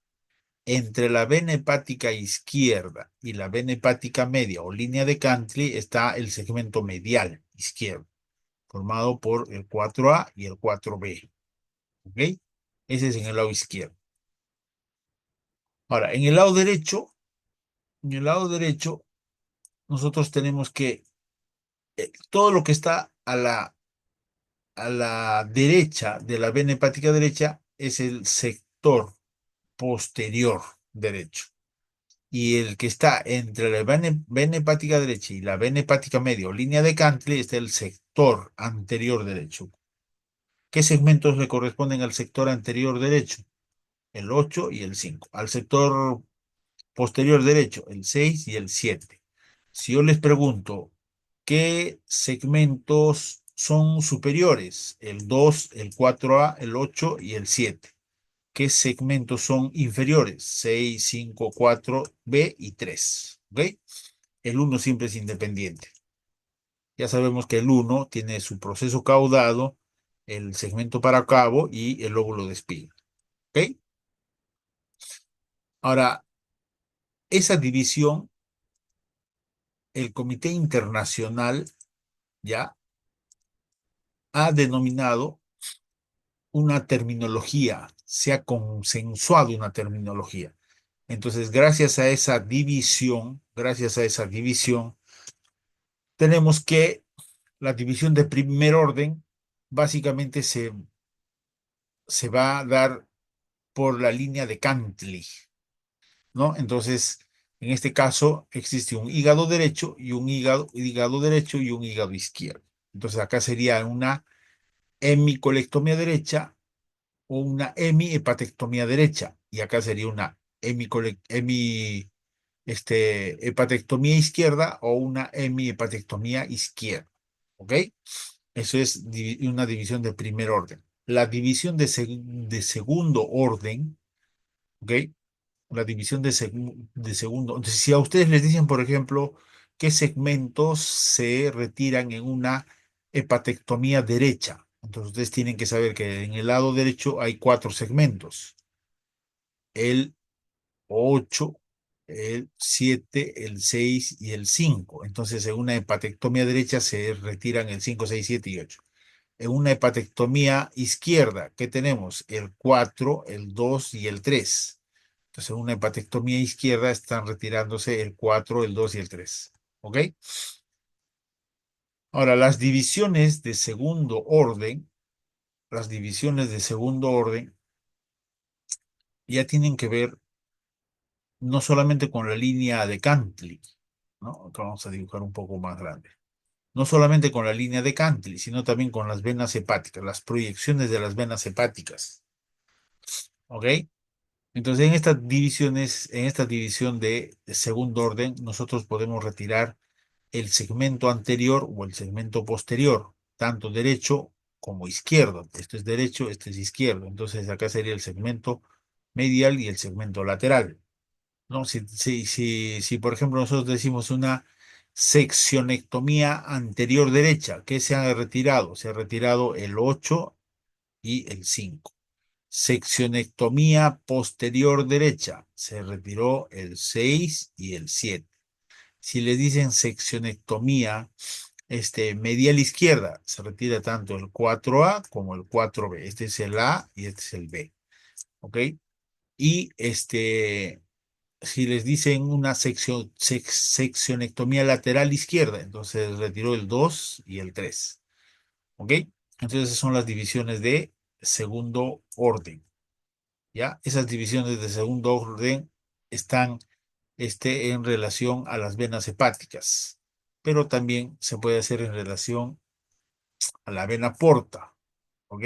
Entre la vena hepática izquierda y la vena hepática media o línea de Cantley está el segmento medial izquierdo, formado por el 4A y el 4B. ¿Ok? Ese es en el lado izquierdo. Ahora, en el lado derecho, nosotros tenemos que todo lo que está a la derecha de la vena hepática derecha es el sector posterior derecho. Y el que está entre la vena hepática derecha y la vena hepática media o línea de Cantley está el sector anterior derecho. ¿Qué segmentos le corresponden al sector anterior derecho? El 8 y el 5. Al sector posterior derecho, el 6 y el 7. Si yo les pregunto, ¿qué segmentos son superiores? El 2, el 4A, el 8 y el 7. ¿Qué segmentos son inferiores? 6, 5, 4B y 3. ¿Ok? El 1 siempre es independiente. Ya sabemos que el 1 tiene su proceso caudado, el segmento para cabo y el lóbulo de espiga. ¿Ok? Ahora, esa división, el Comité Internacional ya ha denominado una terminología, se ha consensuado una terminología. Entonces, gracias a esa división, tenemos que la división de primer orden básicamente se va a dar por la línea de Cantley, ¿no? Entonces, en este caso existe un hígado derecho y un hígado derecho y un hígado izquierdo. Entonces, acá sería una hemicolectomía derecha o una hemihepatectomía derecha, y acá sería una hepatectomía izquierda o una hemihepatectomía izquierda. ¿Ok? Eso es una división de primer orden. La división de segundo orden, ¿ok? La división de segundo. Entonces, si a ustedes les dicen, por ejemplo, qué segmentos se retiran en una hepatectomía derecha, entonces ustedes tienen que saber que en el lado derecho hay cuatro segmentos: el 8, el 7, el 6 y el 5. Entonces, en una hepatectomía derecha se retiran el 5, 6, 7 y 8. En una hepatectomía izquierda, ¿qué tenemos? El 4, el 2 y el 3. Entonces, en una hepatectomía izquierda están retirándose el 4, el 2 y el 3. ¿Ok? Ahora, las divisiones de segundo orden ya tienen que ver no solamente con la línea de Cantley, ¿no? Acá vamos a dibujar un poco más grande. No solamente con la línea de Cantley, sino también con las venas hepáticas, las proyecciones de las venas hepáticas. ¿Ok? Entonces, en esta división de segundo orden, nosotros podemos retirar el segmento anterior o el segmento posterior, tanto derecho como izquierdo. Esto es derecho, esto es izquierdo. Entonces, acá sería el segmento medial y el segmento lateral, ¿no? Si, por ejemplo, nosotros decimos una seccionectomía anterior derecha, ¿qué se ha retirado? Se ha retirado el 8 y el 5. Seccionectomía posterior derecha, se retiró el 6 y el 7. Si le dicen seccionectomía medial izquierda, se retira tanto el 4A como el 4B. Este es el A y este es el B. ¿Ok? Y si les dicen una seccionectomía lateral izquierda, entonces retiró el 2 y el 3. ¿Ok? Entonces esas son las divisiones de segundo orden. ¿Ya? Esas divisiones de segundo orden están en relación a las venas hepáticas, pero también se puede hacer en relación a la vena porta, ¿ok?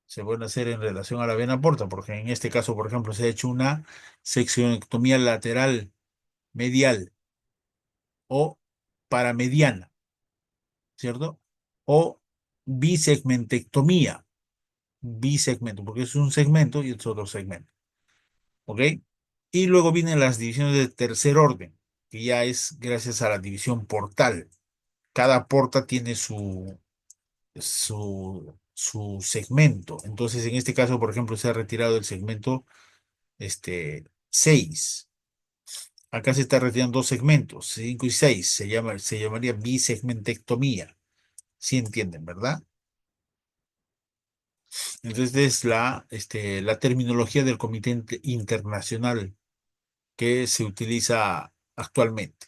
Se puede hacer en relación a la vena porta, porque en este caso, por ejemplo, se ha hecho una seccionectomía lateral medial o paramediana, ¿cierto? O bisegmentectomía, bisegmento, porque es un segmento y es otro segmento. ¿Ok? Y luego vienen las divisiones de tercer orden, que ya es gracias a la división portal. Cada porta tiene su segmento. Entonces, en este caso, por ejemplo, se ha retirado el segmento 6. Acá se está retirando dos segmentos, 5 y 6. Se llamaría bisegmentectomía. ¿Sí entienden, verdad? Entonces, es la terminología del Comité Internacional que se utiliza actualmente.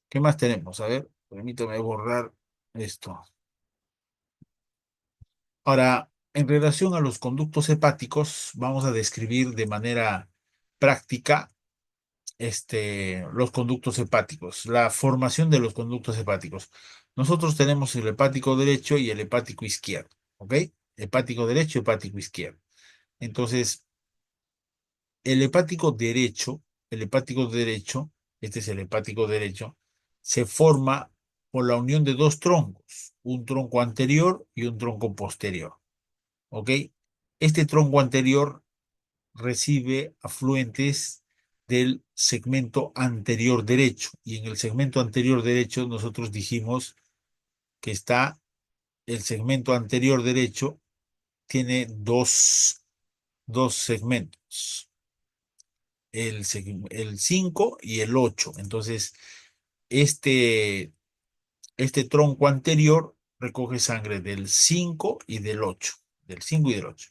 ¿Qué más tenemos? A ver, permítame borrar esto. Ahora, en relación a los conductos hepáticos, vamos a describir de manera práctica los conductos hepáticos, la formación de los conductos hepáticos. Nosotros tenemos el hepático derecho y el hepático izquierdo, ¿ok? Hepático derecho, hepático izquierdo. Entonces, el hepático derecho, el hepático derecho, este es el hepático derecho, se forma por la unión de dos troncos, un tronco anterior y un tronco posterior. ¿Ok? Este tronco anterior recibe afluentes del segmento anterior derecho. Y en el segmento anterior derecho nosotros dijimos que está el segmento anterior derecho, tiene dos segmentos, el 5 y el 8. Entonces, este, este tronco anterior recoge sangre del 5 y del 8, del 5 y del 8.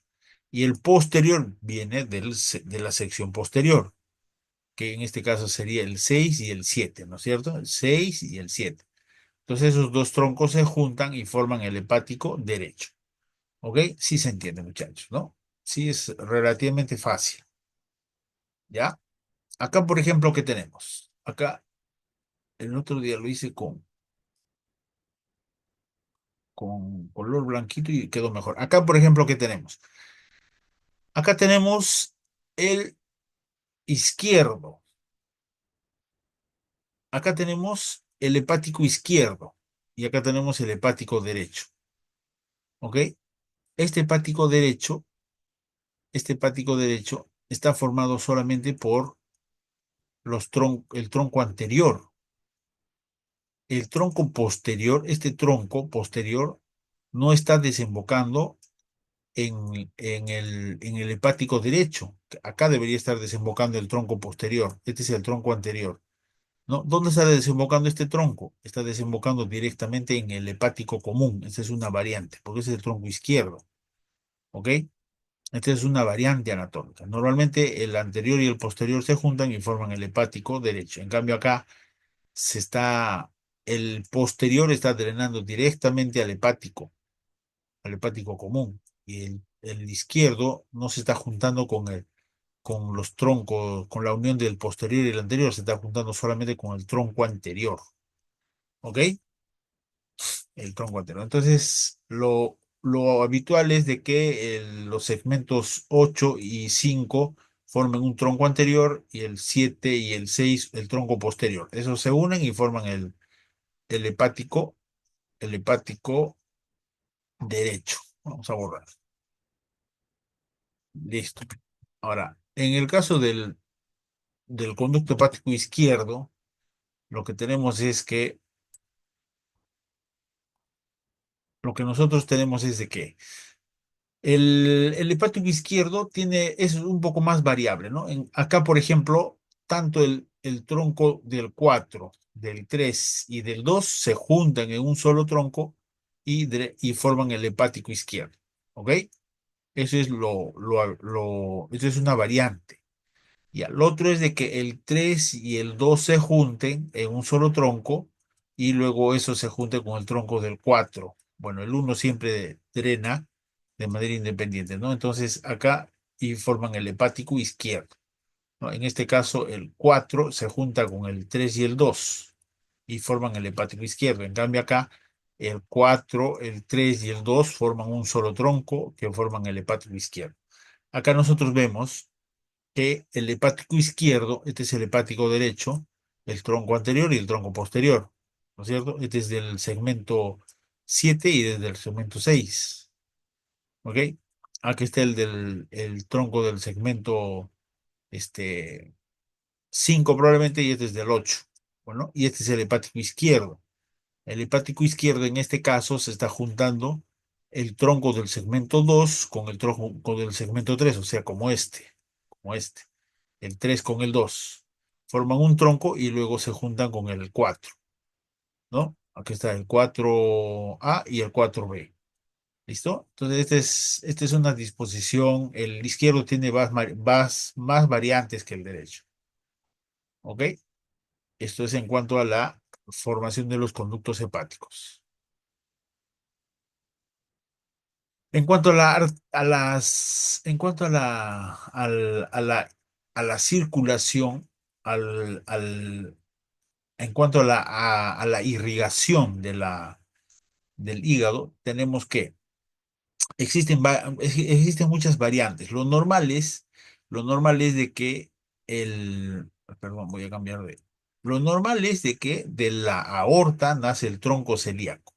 Y el posterior viene de la sección posterior, que en este caso sería el 6 y el 7, ¿no es cierto? El 6 y el 7. Entonces esos dos troncos se juntan y forman el hepático derecho. ¿Ok? Sí se entiende, muchachos, ¿no? Sí es relativamente fácil, ¿ya? Acá, por ejemplo, ¿qué tenemos? Acá, el otro día lo hice con color blanquito y quedó mejor. Acá, por ejemplo, ¿qué tenemos? Acá tenemos el izquierdo. Acá tenemos el hepático izquierdo y acá tenemos el hepático derecho. ¿Ok? Este hepático derecho, este hepático derecho está formado solamente por el tronco anterior. El tronco posterior, este tronco posterior, no está desembocando en el hepático derecho. Acá debería estar desembocando el tronco posterior. Este es el tronco anterior. ¿No? ¿Dónde está desembocando este tronco? Está desembocando directamente en el hepático común. Esta es una variante, porque ese es el tronco izquierdo. ¿Ok? Esta es una variante anatómica. Normalmente el anterior y el posterior se juntan y forman el hepático derecho. En cambio acá se está, el posterior está drenando directamente al hepático común. Y el izquierdo no se está juntando con los troncos, con la unión del posterior y el anterior, se está juntando solamente con el tronco anterior. ¿Ok? El tronco anterior. Entonces, lo habitual es de que los segmentos 8 y 5 formen un tronco anterior y el 7 y el 6 el tronco posterior. Esos se unen y forman el hepático, el hepático derecho. Vamos a borrar. Listo. Ahora, en el caso del conducto hepático izquierdo, lo que tenemos es que, lo que nosotros tenemos es de que el hepático izquierdo es un poco más variable, ¿no? Acá, por ejemplo, tanto el tronco del 4, del 3 y del 2 se juntan en un solo tronco y forman el hepático izquierdo, ¿ok? Eso es una variante. Y al otro es de que el 3 y el 2 se junten en un solo tronco y luego eso se junte con el tronco del 4. Bueno, el uno siempre drena de manera independiente, ¿no? Entonces acá y forman el hepático izquierdo, ¿no? En este caso el 4 se junta con el 3 y el 2 y forman el hepático izquierdo. En cambio acá el 4, el 3 y el 2 forman un solo tronco que forman el hepático izquierdo. Acá nosotros vemos que el hepático izquierdo, este es el hepático derecho, el tronco anterior y el tronco posterior, ¿no es cierto? Este es del segmento 7 y desde el segmento 6, ¿ok? Aquí está el tronco del segmento este, 5 probablemente y este es del 8, bueno, y este es el hepático izquierdo. El hepático izquierdo en este caso se está juntando el tronco del segmento 2 con el tronco del segmento 3, o sea, como este. El 3 con el 2 forman un tronco y luego se juntan con el 4, ¿no? Aquí está el 4A y el 4B. ¿Listo? Entonces, esta es una disposición. El izquierdo tiene más variantes que el derecho. ¿Ok? Esto es en cuanto a la formación de los conductos hepáticos. En cuanto a en cuanto a la circulación, en cuanto a la irrigación del hígado, tenemos que existen muchas variantes. Lo normal es de que perdón, voy a cambiar de, lo normal es de que de la aorta nace el tronco celíaco.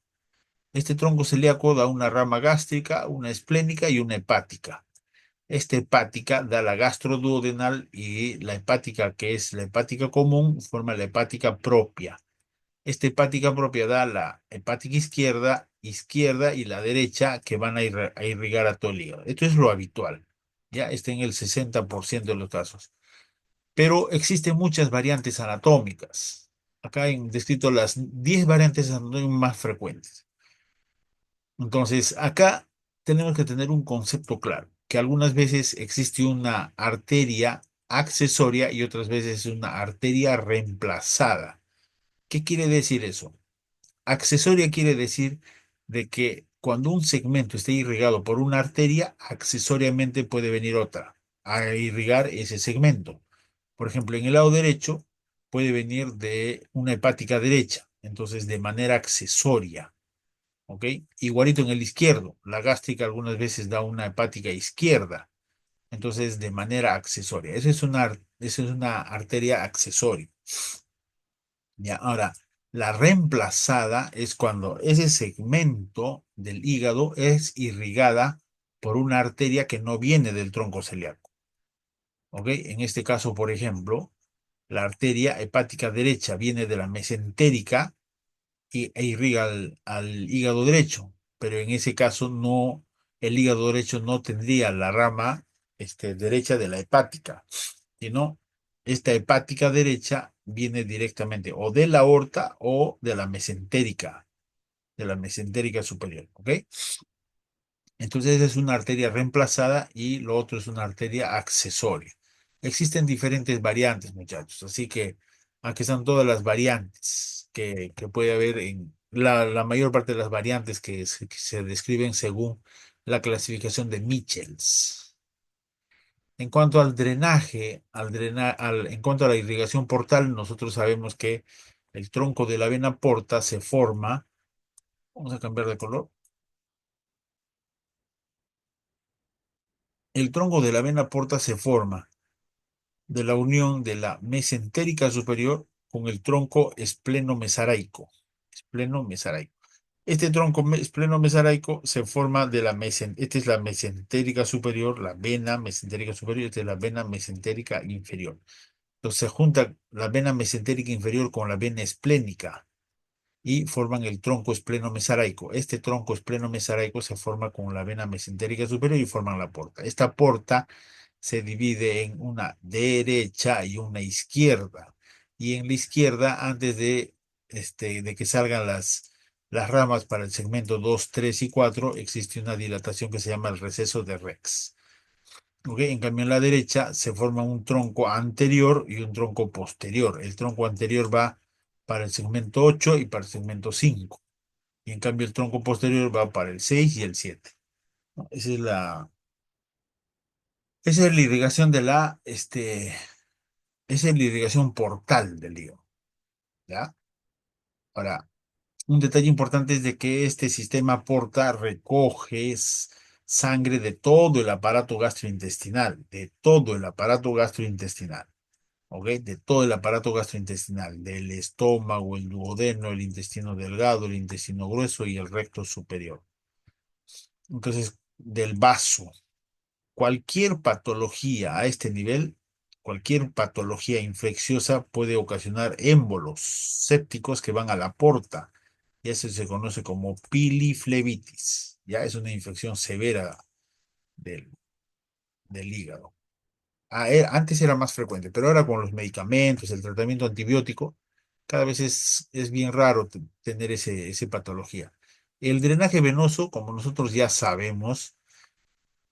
Este tronco celíaco da una rama gástrica, una esplénica y una hepática. Esta hepática da la gastroduodenal y la hepática, que es la hepática común, forma la hepática propia. Esta hepática propia da la hepática izquierda y la derecha que van a irrigar a todo el hígado. Esto es lo habitual, ya está en el 60% de los casos. Pero existen muchas variantes anatómicas. Acá he descrito las 10 variantes anatómicas más frecuentes. Entonces, acá tenemos que tener un concepto claro, que algunas veces existe una arteria accesoria y otras veces una arteria reemplazada. ¿Qué quiere decir eso? Accesoria quiere decir de que cuando un segmento esté irrigado por una arteria, accesoriamente puede venir otra a irrigar ese segmento. Por ejemplo, en el lado derecho puede venir de una hepática derecha, entonces de manera accesoria. ¿Ok? Igualito en el izquierdo, la gástrica algunas veces da una hepática izquierda, entonces de manera accesoria. Esa es una arteria accesoria. Ya, ahora, La reemplazada es cuando ese segmento del hígado es irrigada por una arteria que no viene del tronco celíaco. ¿Ok? En este caso, por ejemplo, la arteria hepática derecha viene de la mesentérica e irriga al hígado derecho, pero en ese caso no, el hígado derecho no tendría la rama derecha de la hepática, sino esta hepática derecha viene directamente o de la aorta o de la mesentérica superior, ¿ok? Entonces esa es una arteria reemplazada y lo otro es una arteria accesoria. Existen diferentes variantes, muchachos, así que aquí están todas las variantes que puede haber en la mayor parte de las variantes que se describen según la clasificación de Michels. En cuanto al drenaje, en cuanto a la irrigación portal, nosotros sabemos que el tronco de la vena porta se forma, vamos a cambiar de color, el tronco de la vena porta se forma de la unión de la mesentérica superior con el tronco espleno-mesaraico. Espleno-mesaraico. Este tronco espleno-mesaraico se forma de esta es la mesentérica superior, la vena mesentérica superior, esta es la vena mesentérica inferior. Entonces se junta la vena mesentérica inferior con la vena esplénica y forman el tronco espleno-mesaraico. Este tronco espleno-mesaraico se forma con la vena mesentérica superior y forman la porta. Esta porta se divide en una derecha y una izquierda. Y en la izquierda, antes de que salgan las ramas para el segmento 2, 3 y 4, existe una dilatación que se llama el receso de Rex. ¿Ok? En cambio, en la derecha se forma un tronco anterior y un tronco posterior. El tronco anterior va para el segmento 8 y para el segmento 5. Y en cambio, el tronco posterior va para el 6 y el 7. ¿No? Esa es la irrigación esa es la irrigación portal del hígado, ¿ya? Ahora, un detalle importante es de que este sistema porta recoge sangre de todo el aparato gastrointestinal, de todo el aparato gastrointestinal. ¿Ok? De todo el aparato gastrointestinal, del estómago, el duodeno, el intestino delgado, el intestino grueso y el recto superior. Entonces, del vaso, cualquier patología a este nivel, cualquier patología infecciosa puede ocasionar émbolos sépticos que van a la porta. Y eso se conoce como piliflebitis. Ya es una infección severa del, del hígado. Antes era más frecuente, pero ahora con los medicamentos, el tratamiento antibiótico, cada vez es bien raro tener ese patología. El drenaje venoso, como nosotros ya sabemos,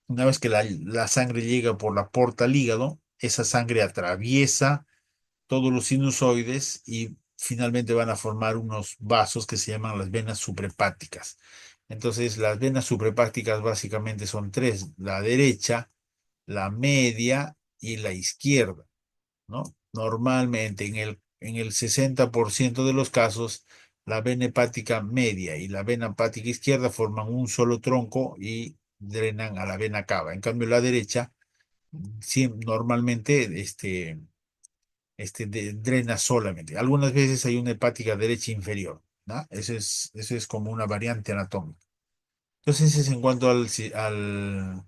una vez que la sangre llega por la porta al hígado, esa sangre atraviesa todos los sinusoides y finalmente van a formar unos vasos que se llaman las venas suprahepáticas. Entonces, las venas suprahepáticas básicamente son tres: la derecha, la media y la izquierda, ¿no? Normalmente en el 60% de los casos, la vena hepática media y la vena hepática izquierda forman un solo tronco y drenan a la vena cava. En cambio, la derecha normalmente drena solamente. Algunas veces hay una hepática derecha inferior, ¿no? Eso es como una variante anatómica. Entonces, es en cuanto a la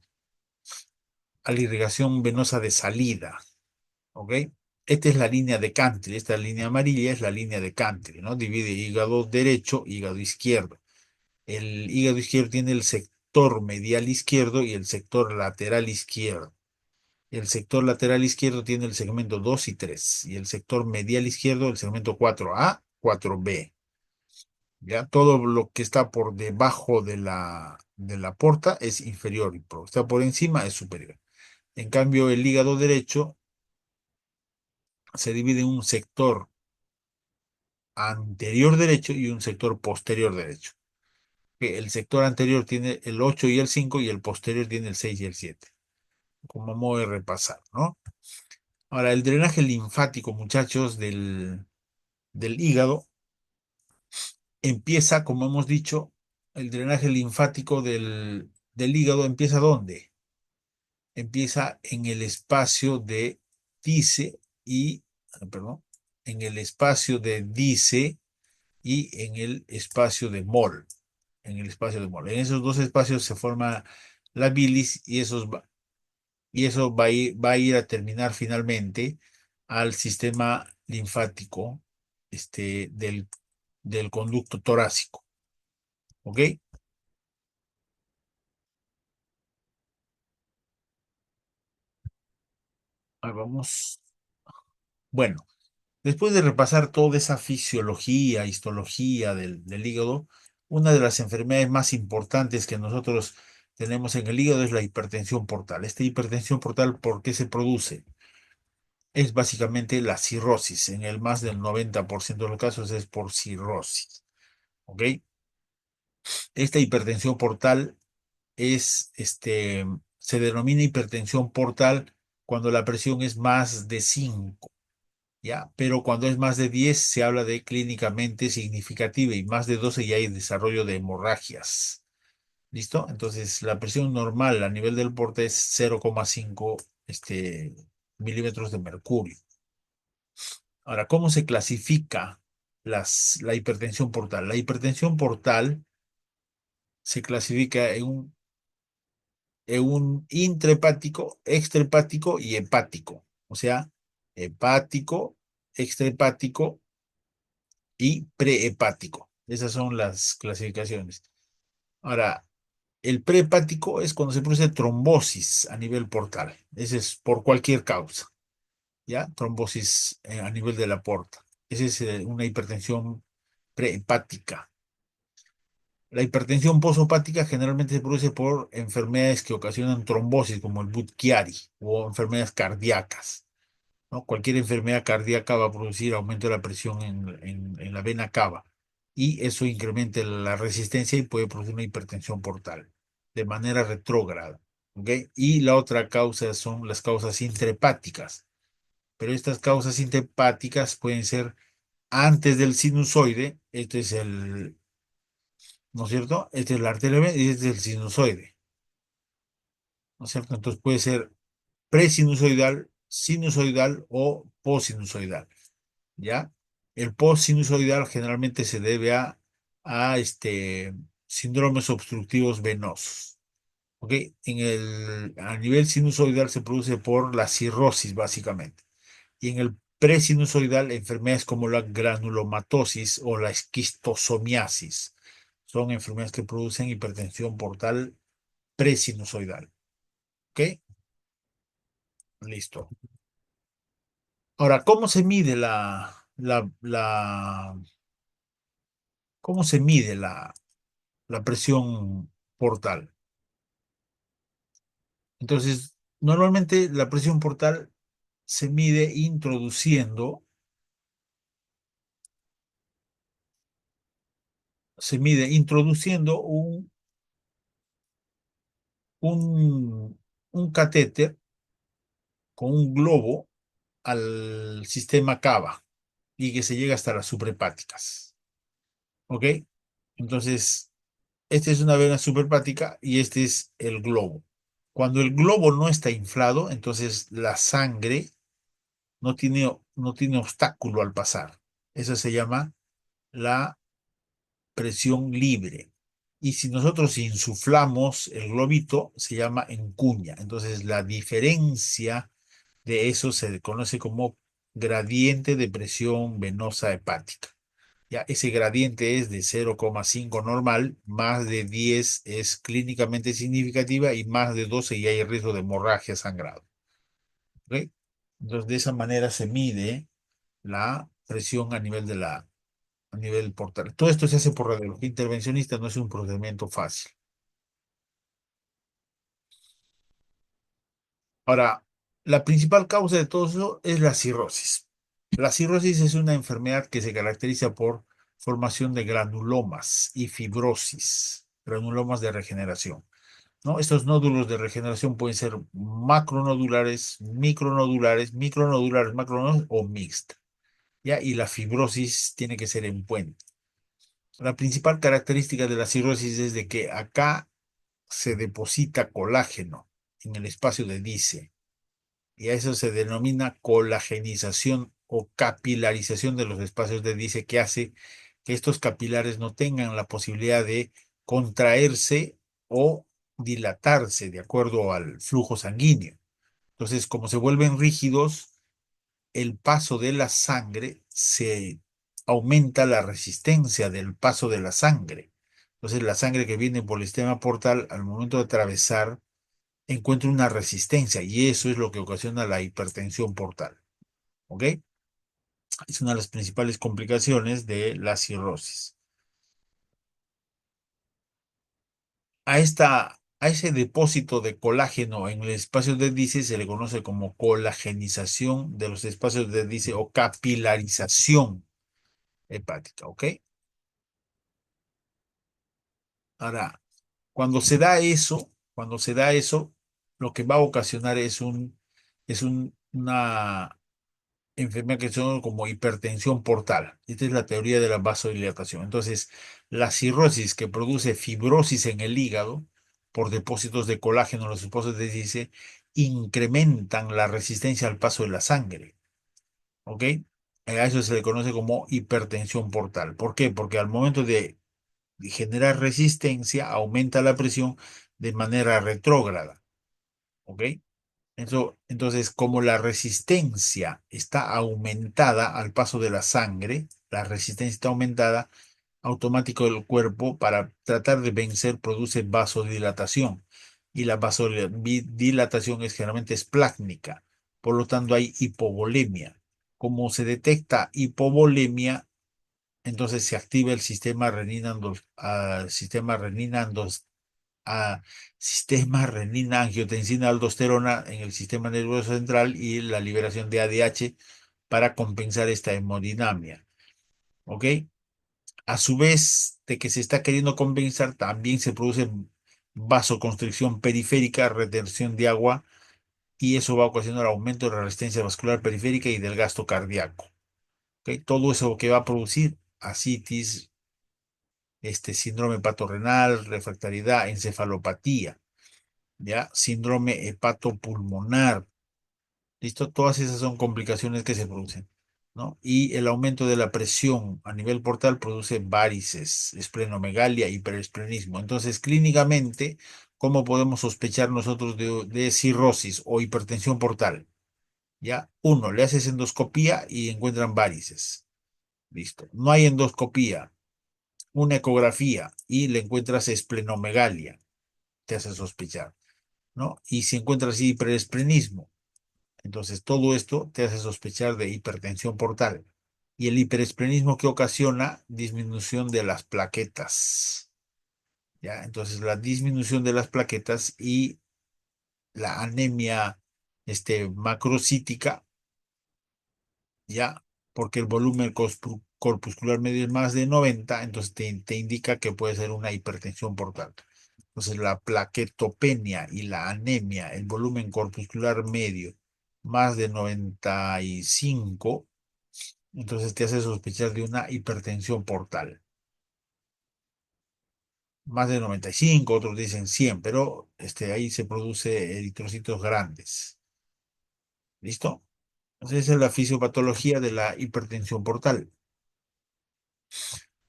irrigación venosa de salida. ¿Ok? Esta es la línea de Cantre, esta línea amarilla es la línea de Cantre, ¿no? Divide hígado derecho, hígado izquierdo. El hígado izquierdo tiene el sector medial izquierdo y el sector lateral izquierdo. El sector lateral izquierdo tiene el segmento 2 y 3 y el sector medial izquierdo el segmento 4A, 4B. ¿Ya? Todo lo que está por debajo de la porta es inferior y lo que está por encima es superior. En cambio, el hígado derecho se divide en un sector anterior derecho y un sector posterior derecho. Que el sector anterior tiene el 8 y el 5 y el posterior tiene el 6 y el 7. Como modo de repasar, ¿no? Ahora, el drenaje linfático, muchachos, del hígado empieza, como hemos dicho, el drenaje linfático del hígado empieza ¿dónde? Empieza en el espacio de Dice perdón, en el espacio de Dice y en el espacio de Moll. En el espacio de Moll. En esos dos espacios se forma la bilis y, y eso va a ir a terminar finalmente al sistema linfático del conducto torácico. ¿Ok? Ahí vamos. Bueno, después de repasar toda esa fisiología, histología del hígado, una de las enfermedades más importantes que nosotros tenemos en el hígado es la hipertensión portal. Esta hipertensión portal, ¿por qué se produce? Es básicamente la cirrosis. En el más del 90% de los casos es por cirrosis. ¿Ok? Esta hipertensión portal se denomina hipertensión portal cuando la presión es más de 5. ¿Ya? Pero cuando es más de 10 se habla de clínicamente significativa y más de 12 ya hay desarrollo de hemorragias. ¿Listo? Entonces, la presión normal a nivel del porte es 0,5 milímetros de mercurio. Ahora, ¿cómo se clasifica la hipertensión portal? La hipertensión portal se clasifica en un intrahepático, extrahepático y hepático. O sea, hepático, extrahepático y prehepático. Esas son las clasificaciones. Ahora, el prehepático es cuando se produce trombosis a nivel portal. Ese es por cualquier causa, ¿ya? Trombosis a nivel de la porta. Esa es una hipertensión prehepática. La hipertensión posopática generalmente se produce por enfermedades que ocasionan trombosis, como el Budd-Chiari, o enfermedades cardíacas, ¿no? Cualquier enfermedad cardíaca va a producir aumento de la presión en la vena cava y eso incrementa la resistencia y puede producir una hipertensión portal de manera retrógrada. ¿Ok? Y la otra causa son las causas intrahepáticas, pero estas causas intrahepáticas pueden ser antes del sinusoide, este es ¿no es cierto? Este es la arteria vena y este es el sinusoide, ¿no es cierto? Entonces puede ser presinusoidal, sinusoidal o posinusoidal. ¿Ya? El post-sinusoidal generalmente se debe a síndromes obstructivos venosos. ¿Ok? A nivel sinusoidal se produce por la cirrosis, básicamente. Y en el presinusoidal, enfermedades como la granulomatosis o la esquistosomiasis son enfermedades que producen hipertensión portal presinusoidal. ¿Ok? Listo. Ahora, ¿cómo se mide cómo se mide la presión portal? Entonces, normalmente la presión portal se mide introduciendo un, un catéter con un globo al sistema cava y que se llega hasta las suprahepáticas. ¿Ok? Entonces, esta es una vena suprahepática y este es el globo. Cuando el globo no está inflado, entonces la sangre no tiene obstáculo al pasar. Eso se llama la presión libre. Y si nosotros insuflamos el globito, se llama encuña. Entonces, la diferencia de eso se conoce como gradiente de presión venosa hepática. Ya, ese gradiente es de 0,5 normal, más de 10 es clínicamente significativa y más de 12 ya hay riesgo de hemorragia sangrado. ¿Ok? Entonces, de esa manera se mide la presión a nivel portal. Todo esto se hace por radiología intervencionista, no es un procedimiento fácil. Ahora, la principal causa de todo eso es la cirrosis. La cirrosis es una enfermedad que se caracteriza por formación de granulomas y fibrosis, granulomas de regeneración, ¿no? Estos nódulos de regeneración pueden ser macronodulares, micronodulares, macronodulares o mixta, ¿ya? Y la fibrosis tiene que ser en puente. La principal característica de la cirrosis es de que acá se deposita colágeno en el espacio de Dice y a eso se denomina colagenización o capilarización de los espacios de Dice que hace que estos capilares no tengan la posibilidad de contraerse o dilatarse de acuerdo al flujo sanguíneo. Entonces, como se vuelven rígidos, el paso de la sangre se aumenta la resistencia del paso de la sangre. Entonces, la sangre que viene por el sistema portal, al momento de atravesar, encuentra una resistencia y eso es lo que ocasiona la hipertensión portal. ¿Ok? Es una de las principales complicaciones de la cirrosis. A ese depósito de colágeno en el espacio de Dice se le conoce como colagenización de los espacios de Dice o capilarización hepática, ¿ok? Ahora, cuando se da eso, lo que va a ocasionar una enfermedad que son como hipertensión portal. Esta es la teoría de la vasodilatación. Entonces, la cirrosis que produce fibrosis en el hígado por depósitos de colágeno en los depósitos de dice, incrementan la resistencia al paso de la sangre. ¿Ok? A eso se le conoce como hipertensión portal. ¿Por qué? Porque al momento de generar resistencia, aumenta la presión de manera retrógrada. ¿Ok? Entonces, como la resistencia está aumentada al paso de la sangre, la resistencia está aumentada, automático el cuerpo para tratar de vencer produce vasodilatación. Y la vasodilatación generalmente es plácnica. Por lo tanto, hay hipovolemia. Como se detecta hipovolemia, entonces se activa el sistema a sistema renina-angiotensina aldosterona en el sistema nervioso central y la liberación de ADH para compensar esta hemodinamia. ¿Ok? A su vez de que se está queriendo compensar, también se produce vasoconstricción periférica, retención de agua, y eso va a ocasionar aumento de la resistencia vascular periférica y del gasto cardíaco. ¿Ok? Todo eso que va a producir ascitis, síndrome hepatorrenal, refractariedad, encefalopatía. ¿Ya? Síndrome hepatopulmonar. ¿Listo? Todas esas son complicaciones que se producen, ¿no? Y el aumento de la presión a nivel portal produce varices, esplenomegalia, hiperesplenismo. Entonces, clínicamente, ¿cómo podemos sospechar nosotros de cirrosis o hipertensión portal? ¿Ya? Uno, le haces endoscopía y encuentran varices. Listo. No hay endoscopía, una ecografía y le encuentras esplenomegalia. Te hace sospechar. ¿No? Y si encuentras hiperesplenismo, entonces todo esto te hace sospechar de hipertensión portal. Y el hiperesplenismo que ocasiona disminución de las plaquetas, ¿ya? Entonces la disminución de las plaquetas y la anemia macrocítica, ¿ya? Porque el volumen corpuscular medio es más de 90, entonces te indica que puede ser una hipertensión portal. Entonces, la plaquetopenia y la anemia, el volumen corpuscular medio, más de 95, entonces te hace sospechar de una hipertensión portal. Más de 95, otros dicen 100, pero ahí se produce eritrocitos grandes. ¿Listo? Entonces, esa es la fisiopatología de la hipertensión portal.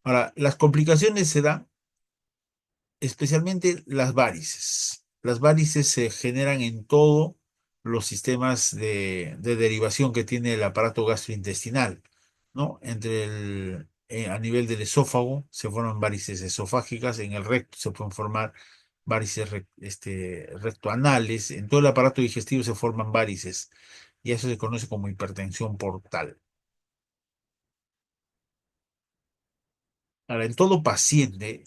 Ahora, las complicaciones se dan especialmente las varices. Las varices se generan en todos los sistemas de derivación que tiene el aparato gastrointestinal, ¿no? A nivel del esófago se forman varices esofágicas, en el recto se pueden formar varices rectoanales, en todo el aparato digestivo se forman varices y eso se conoce como hipertensión portal. Ahora, en todo paciente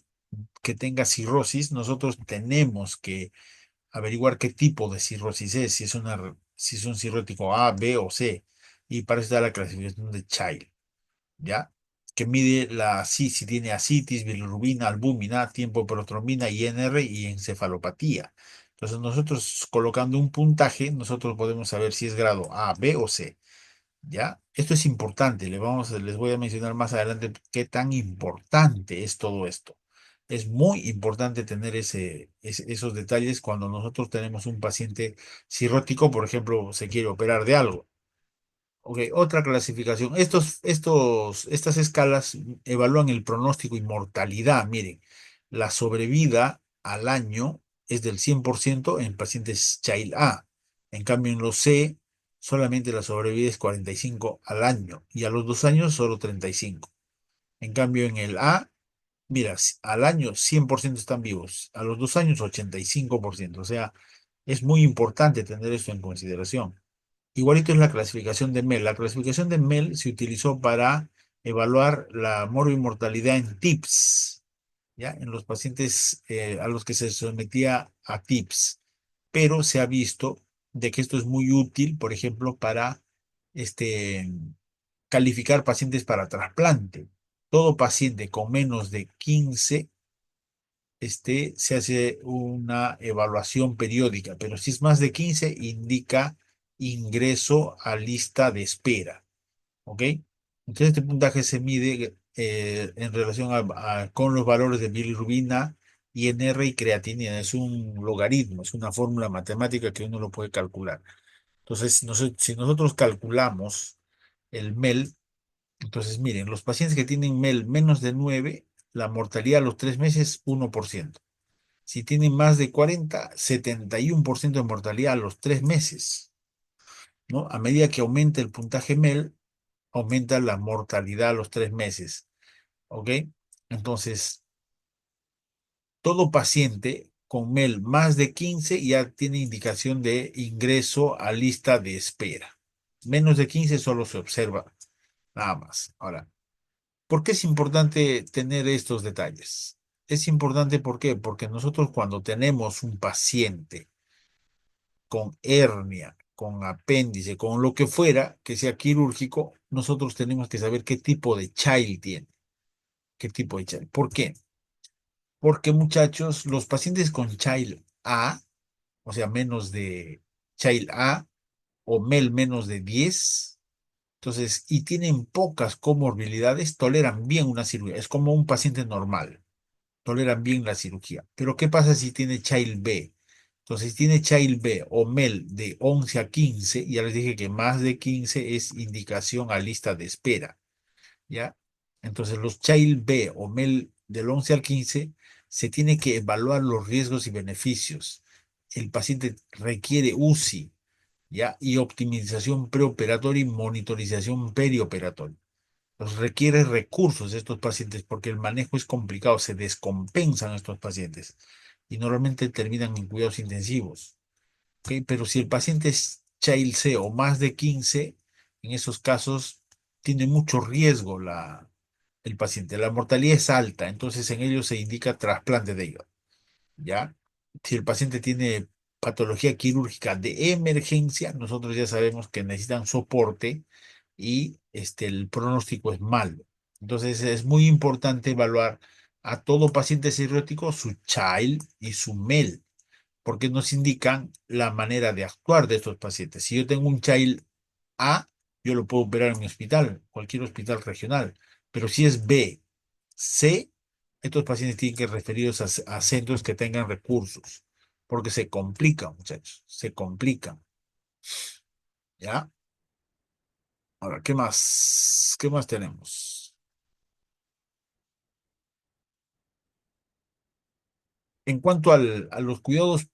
que tenga cirrosis, nosotros tenemos que averiguar qué tipo de cirrosis es, si es un cirrótico A, B o C. Y para eso está la clasificación de Child, ¿ya? Que mide si tiene ascitis, bilirrubina, albúmina, tiempo de protrombina, INR y encefalopatía. Entonces nosotros colocando un puntaje, nosotros podemos saber si es grado A, B o C. ¿Ya? Esto es importante, les voy a mencionar más adelante qué tan importante es todo esto. Es muy importante tener esos detalles cuando nosotros tenemos un paciente cirrótico, por ejemplo, se quiere operar de algo. Ok, otra clasificación. Estas escalas evalúan el pronóstico y mortalidad. Miren, la sobrevida al año es del 100% en pacientes Child A. En cambio, en los C, solamente la sobrevida es 45 al año y a los 2 años solo 35. En cambio, en el A, mira, al año 100% están vivos, a los 2 años 85%. O sea, es muy importante tener esto en consideración. Igualito es la clasificación de Mel. La clasificación de Mel se utilizó para evaluar la morbimortalidad en TIPS, ¿ya? En los pacientes a los que se sometía a TIPS. Pero se ha visto de que esto es muy útil, por ejemplo, para este, calificar pacientes para trasplante. Todo paciente con menos de 15 se hace una evaluación periódica, pero si es más de 15 indica ingreso a lista de espera, ¿ok? Entonces este puntaje se mide en relación con los valores de bilirrubina, INR y creatinina. Es un logaritmo, es una fórmula matemática que uno lo puede calcular. Entonces, si nosotros calculamos el MEL, entonces miren, los pacientes que tienen MEL menos de 9, la mortalidad a los 3 meses, 1%. Si tienen más de 40, 71% de mortalidad a los 3 meses, ¿no? A medida que aumenta el puntaje MEL, aumenta la mortalidad a los 3 meses, ¿ok? Entonces, todo paciente con MEL más de 15 ya tiene indicación de ingreso a lista de espera. Menos de 15 solo se observa, nada más. Ahora, ¿por qué es importante tener estos detalles? Es importante, ¿por qué? Porque nosotros cuando tenemos un paciente con hernia, con apéndice, con lo que fuera que sea quirúrgico, nosotros tenemos que saber qué tipo de child tiene, qué tipo de child. ¿Por qué? Porque muchachos, los pacientes con child A, o sea, menos de child A o MEL menos de 10, entonces, y tienen pocas comorbilidades, toleran bien una cirugía. Es como un paciente normal, toleran bien la cirugía. Pero ¿qué pasa si tiene Child B? Entonces, si tiene Child B o MEL de 11 a 15, ya les dije que más de 15 es indicación a lista de espera, ¿ya? Entonces, los Child B o MEL del 11 al 15 se tiene que evaluar los riesgos y beneficios. El paciente requiere UCI, ¿ya? Y optimización preoperatoria y monitorización perioperatoria. Pues requiere recursos de estos pacientes porque el manejo es complicado, se descompensan estos pacientes y normalmente terminan en cuidados intensivos. ¿Ok? Pero si el paciente es Child C o más de 15, en esos casos tiene mucho riesgo el paciente. La mortalidad es alta, entonces en ellos se indica trasplante de hígado. ¿Ya? Si el paciente tiene patología quirúrgica de emergencia, nosotros ya sabemos que necesitan soporte y el pronóstico es malo. Entonces es muy importante evaluar a todo paciente cirrótico su child y su MEL, porque nos indican la manera de actuar de estos pacientes. Si yo tengo un child A, yo lo puedo operar en mi hospital, cualquier hospital regional, pero si es B, C, estos pacientes tienen que referirse a centros que tengan recursos, porque se complican, muchachos, se complican, ¿ya? Ahora, ¿qué más? ¿Qué más tenemos? En cuanto a los cuidados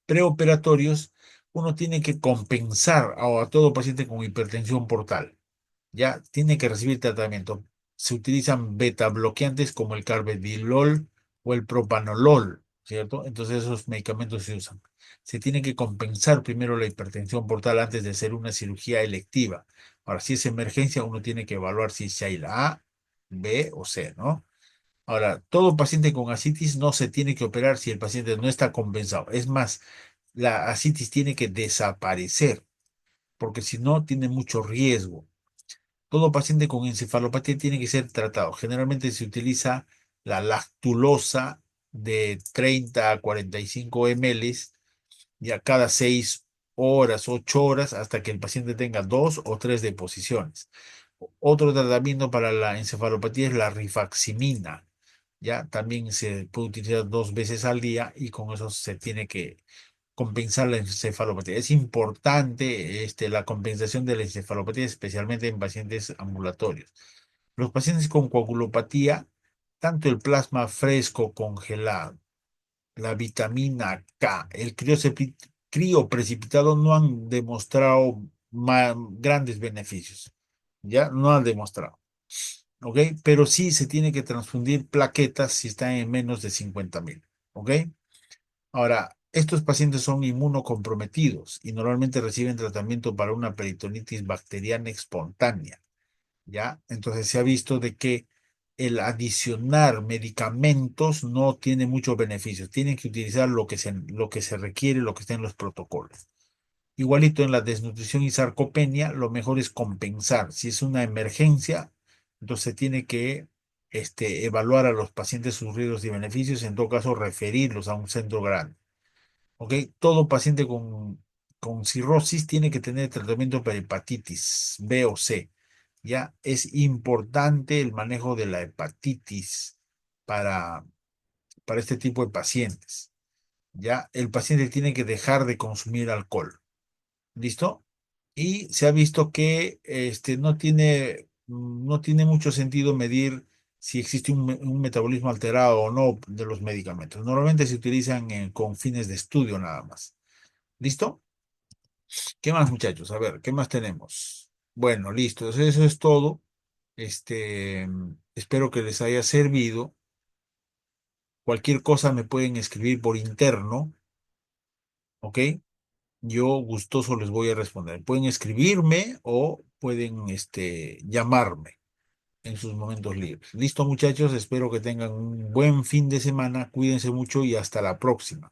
preoperatorios, uno tiene que compensar a todo paciente con hipertensión portal. Ya tiene que recibir tratamiento. Se utilizan beta bloqueantes como el carvedilol o el propanolol, ¿cierto? Entonces esos medicamentos se usan. Se tiene que compensar primero la hipertensión portal antes de hacer una cirugía electiva. Ahora, si es emergencia, uno tiene que evaluar si hay la A, B o C, ¿no? Ahora, todo paciente con ascitis no se tiene que operar si el paciente no está compensado. Es más, la ascitis tiene que desaparecer, porque si no, tiene mucho riesgo. Todo paciente con encefalopatía tiene que ser tratado. Generalmente se utiliza la lactulosa de 30 a 45 ml ya cada 6 horas, 8 horas, hasta que el paciente tenga 2 o 3 deposiciones. Otro tratamiento para la encefalopatía es la rifaximina. Ya también se puede utilizar 2 veces al día y con eso se tiene que compensar la encefalopatía. Es importante la compensación de la encefalopatía, especialmente en pacientes ambulatorios. Los pacientes con coagulopatía, tanto el plasma fresco congelado, la vitamina K, el crioprecipitado no han demostrado grandes beneficios. Ya no han demostrado. ¿Ok? Pero sí se tiene que transfundir plaquetas si están en menos de 50.000. ¿Ok? Ahora, estos pacientes son inmunocomprometidos y normalmente reciben tratamiento para una peritonitis bacteriana espontánea. ¿Ya? Entonces se ha visto de que el adicionar medicamentos no tiene muchos beneficios. Tienen que utilizar lo que se requiere, lo que está en los protocolos. Igualito en la desnutrición y sarcopenia, lo mejor es compensar. Si es una emergencia, entonces se tiene que evaluar a los pacientes sus riesgos y beneficios, en todo caso referirlos a un centro grande. ¿Ok? Todo paciente con cirrosis tiene que tener tratamiento para hepatitis B o C. Ya es importante el manejo de la hepatitis para, para este tipo de pacientes. Ya el paciente tiene que dejar de consumir alcohol. ¿Listo? Y se ha visto que no tiene mucho sentido medir si existe un metabolismo alterado o no de los medicamentos. Normalmente se utilizan con fines de estudio nada más. ¿Listo? ¿Qué más, muchachos? A ver, ¿qué más tenemos? Bueno, listo. Eso es todo. Espero que les haya servido. Cualquier cosa me pueden escribir por interno, ¿ok? Yo gustoso les voy a responder. Pueden escribirme o pueden llamarme en sus momentos libres. Listo, muchachos. Espero que tengan un buen fin de semana. Cuídense mucho y hasta la próxima.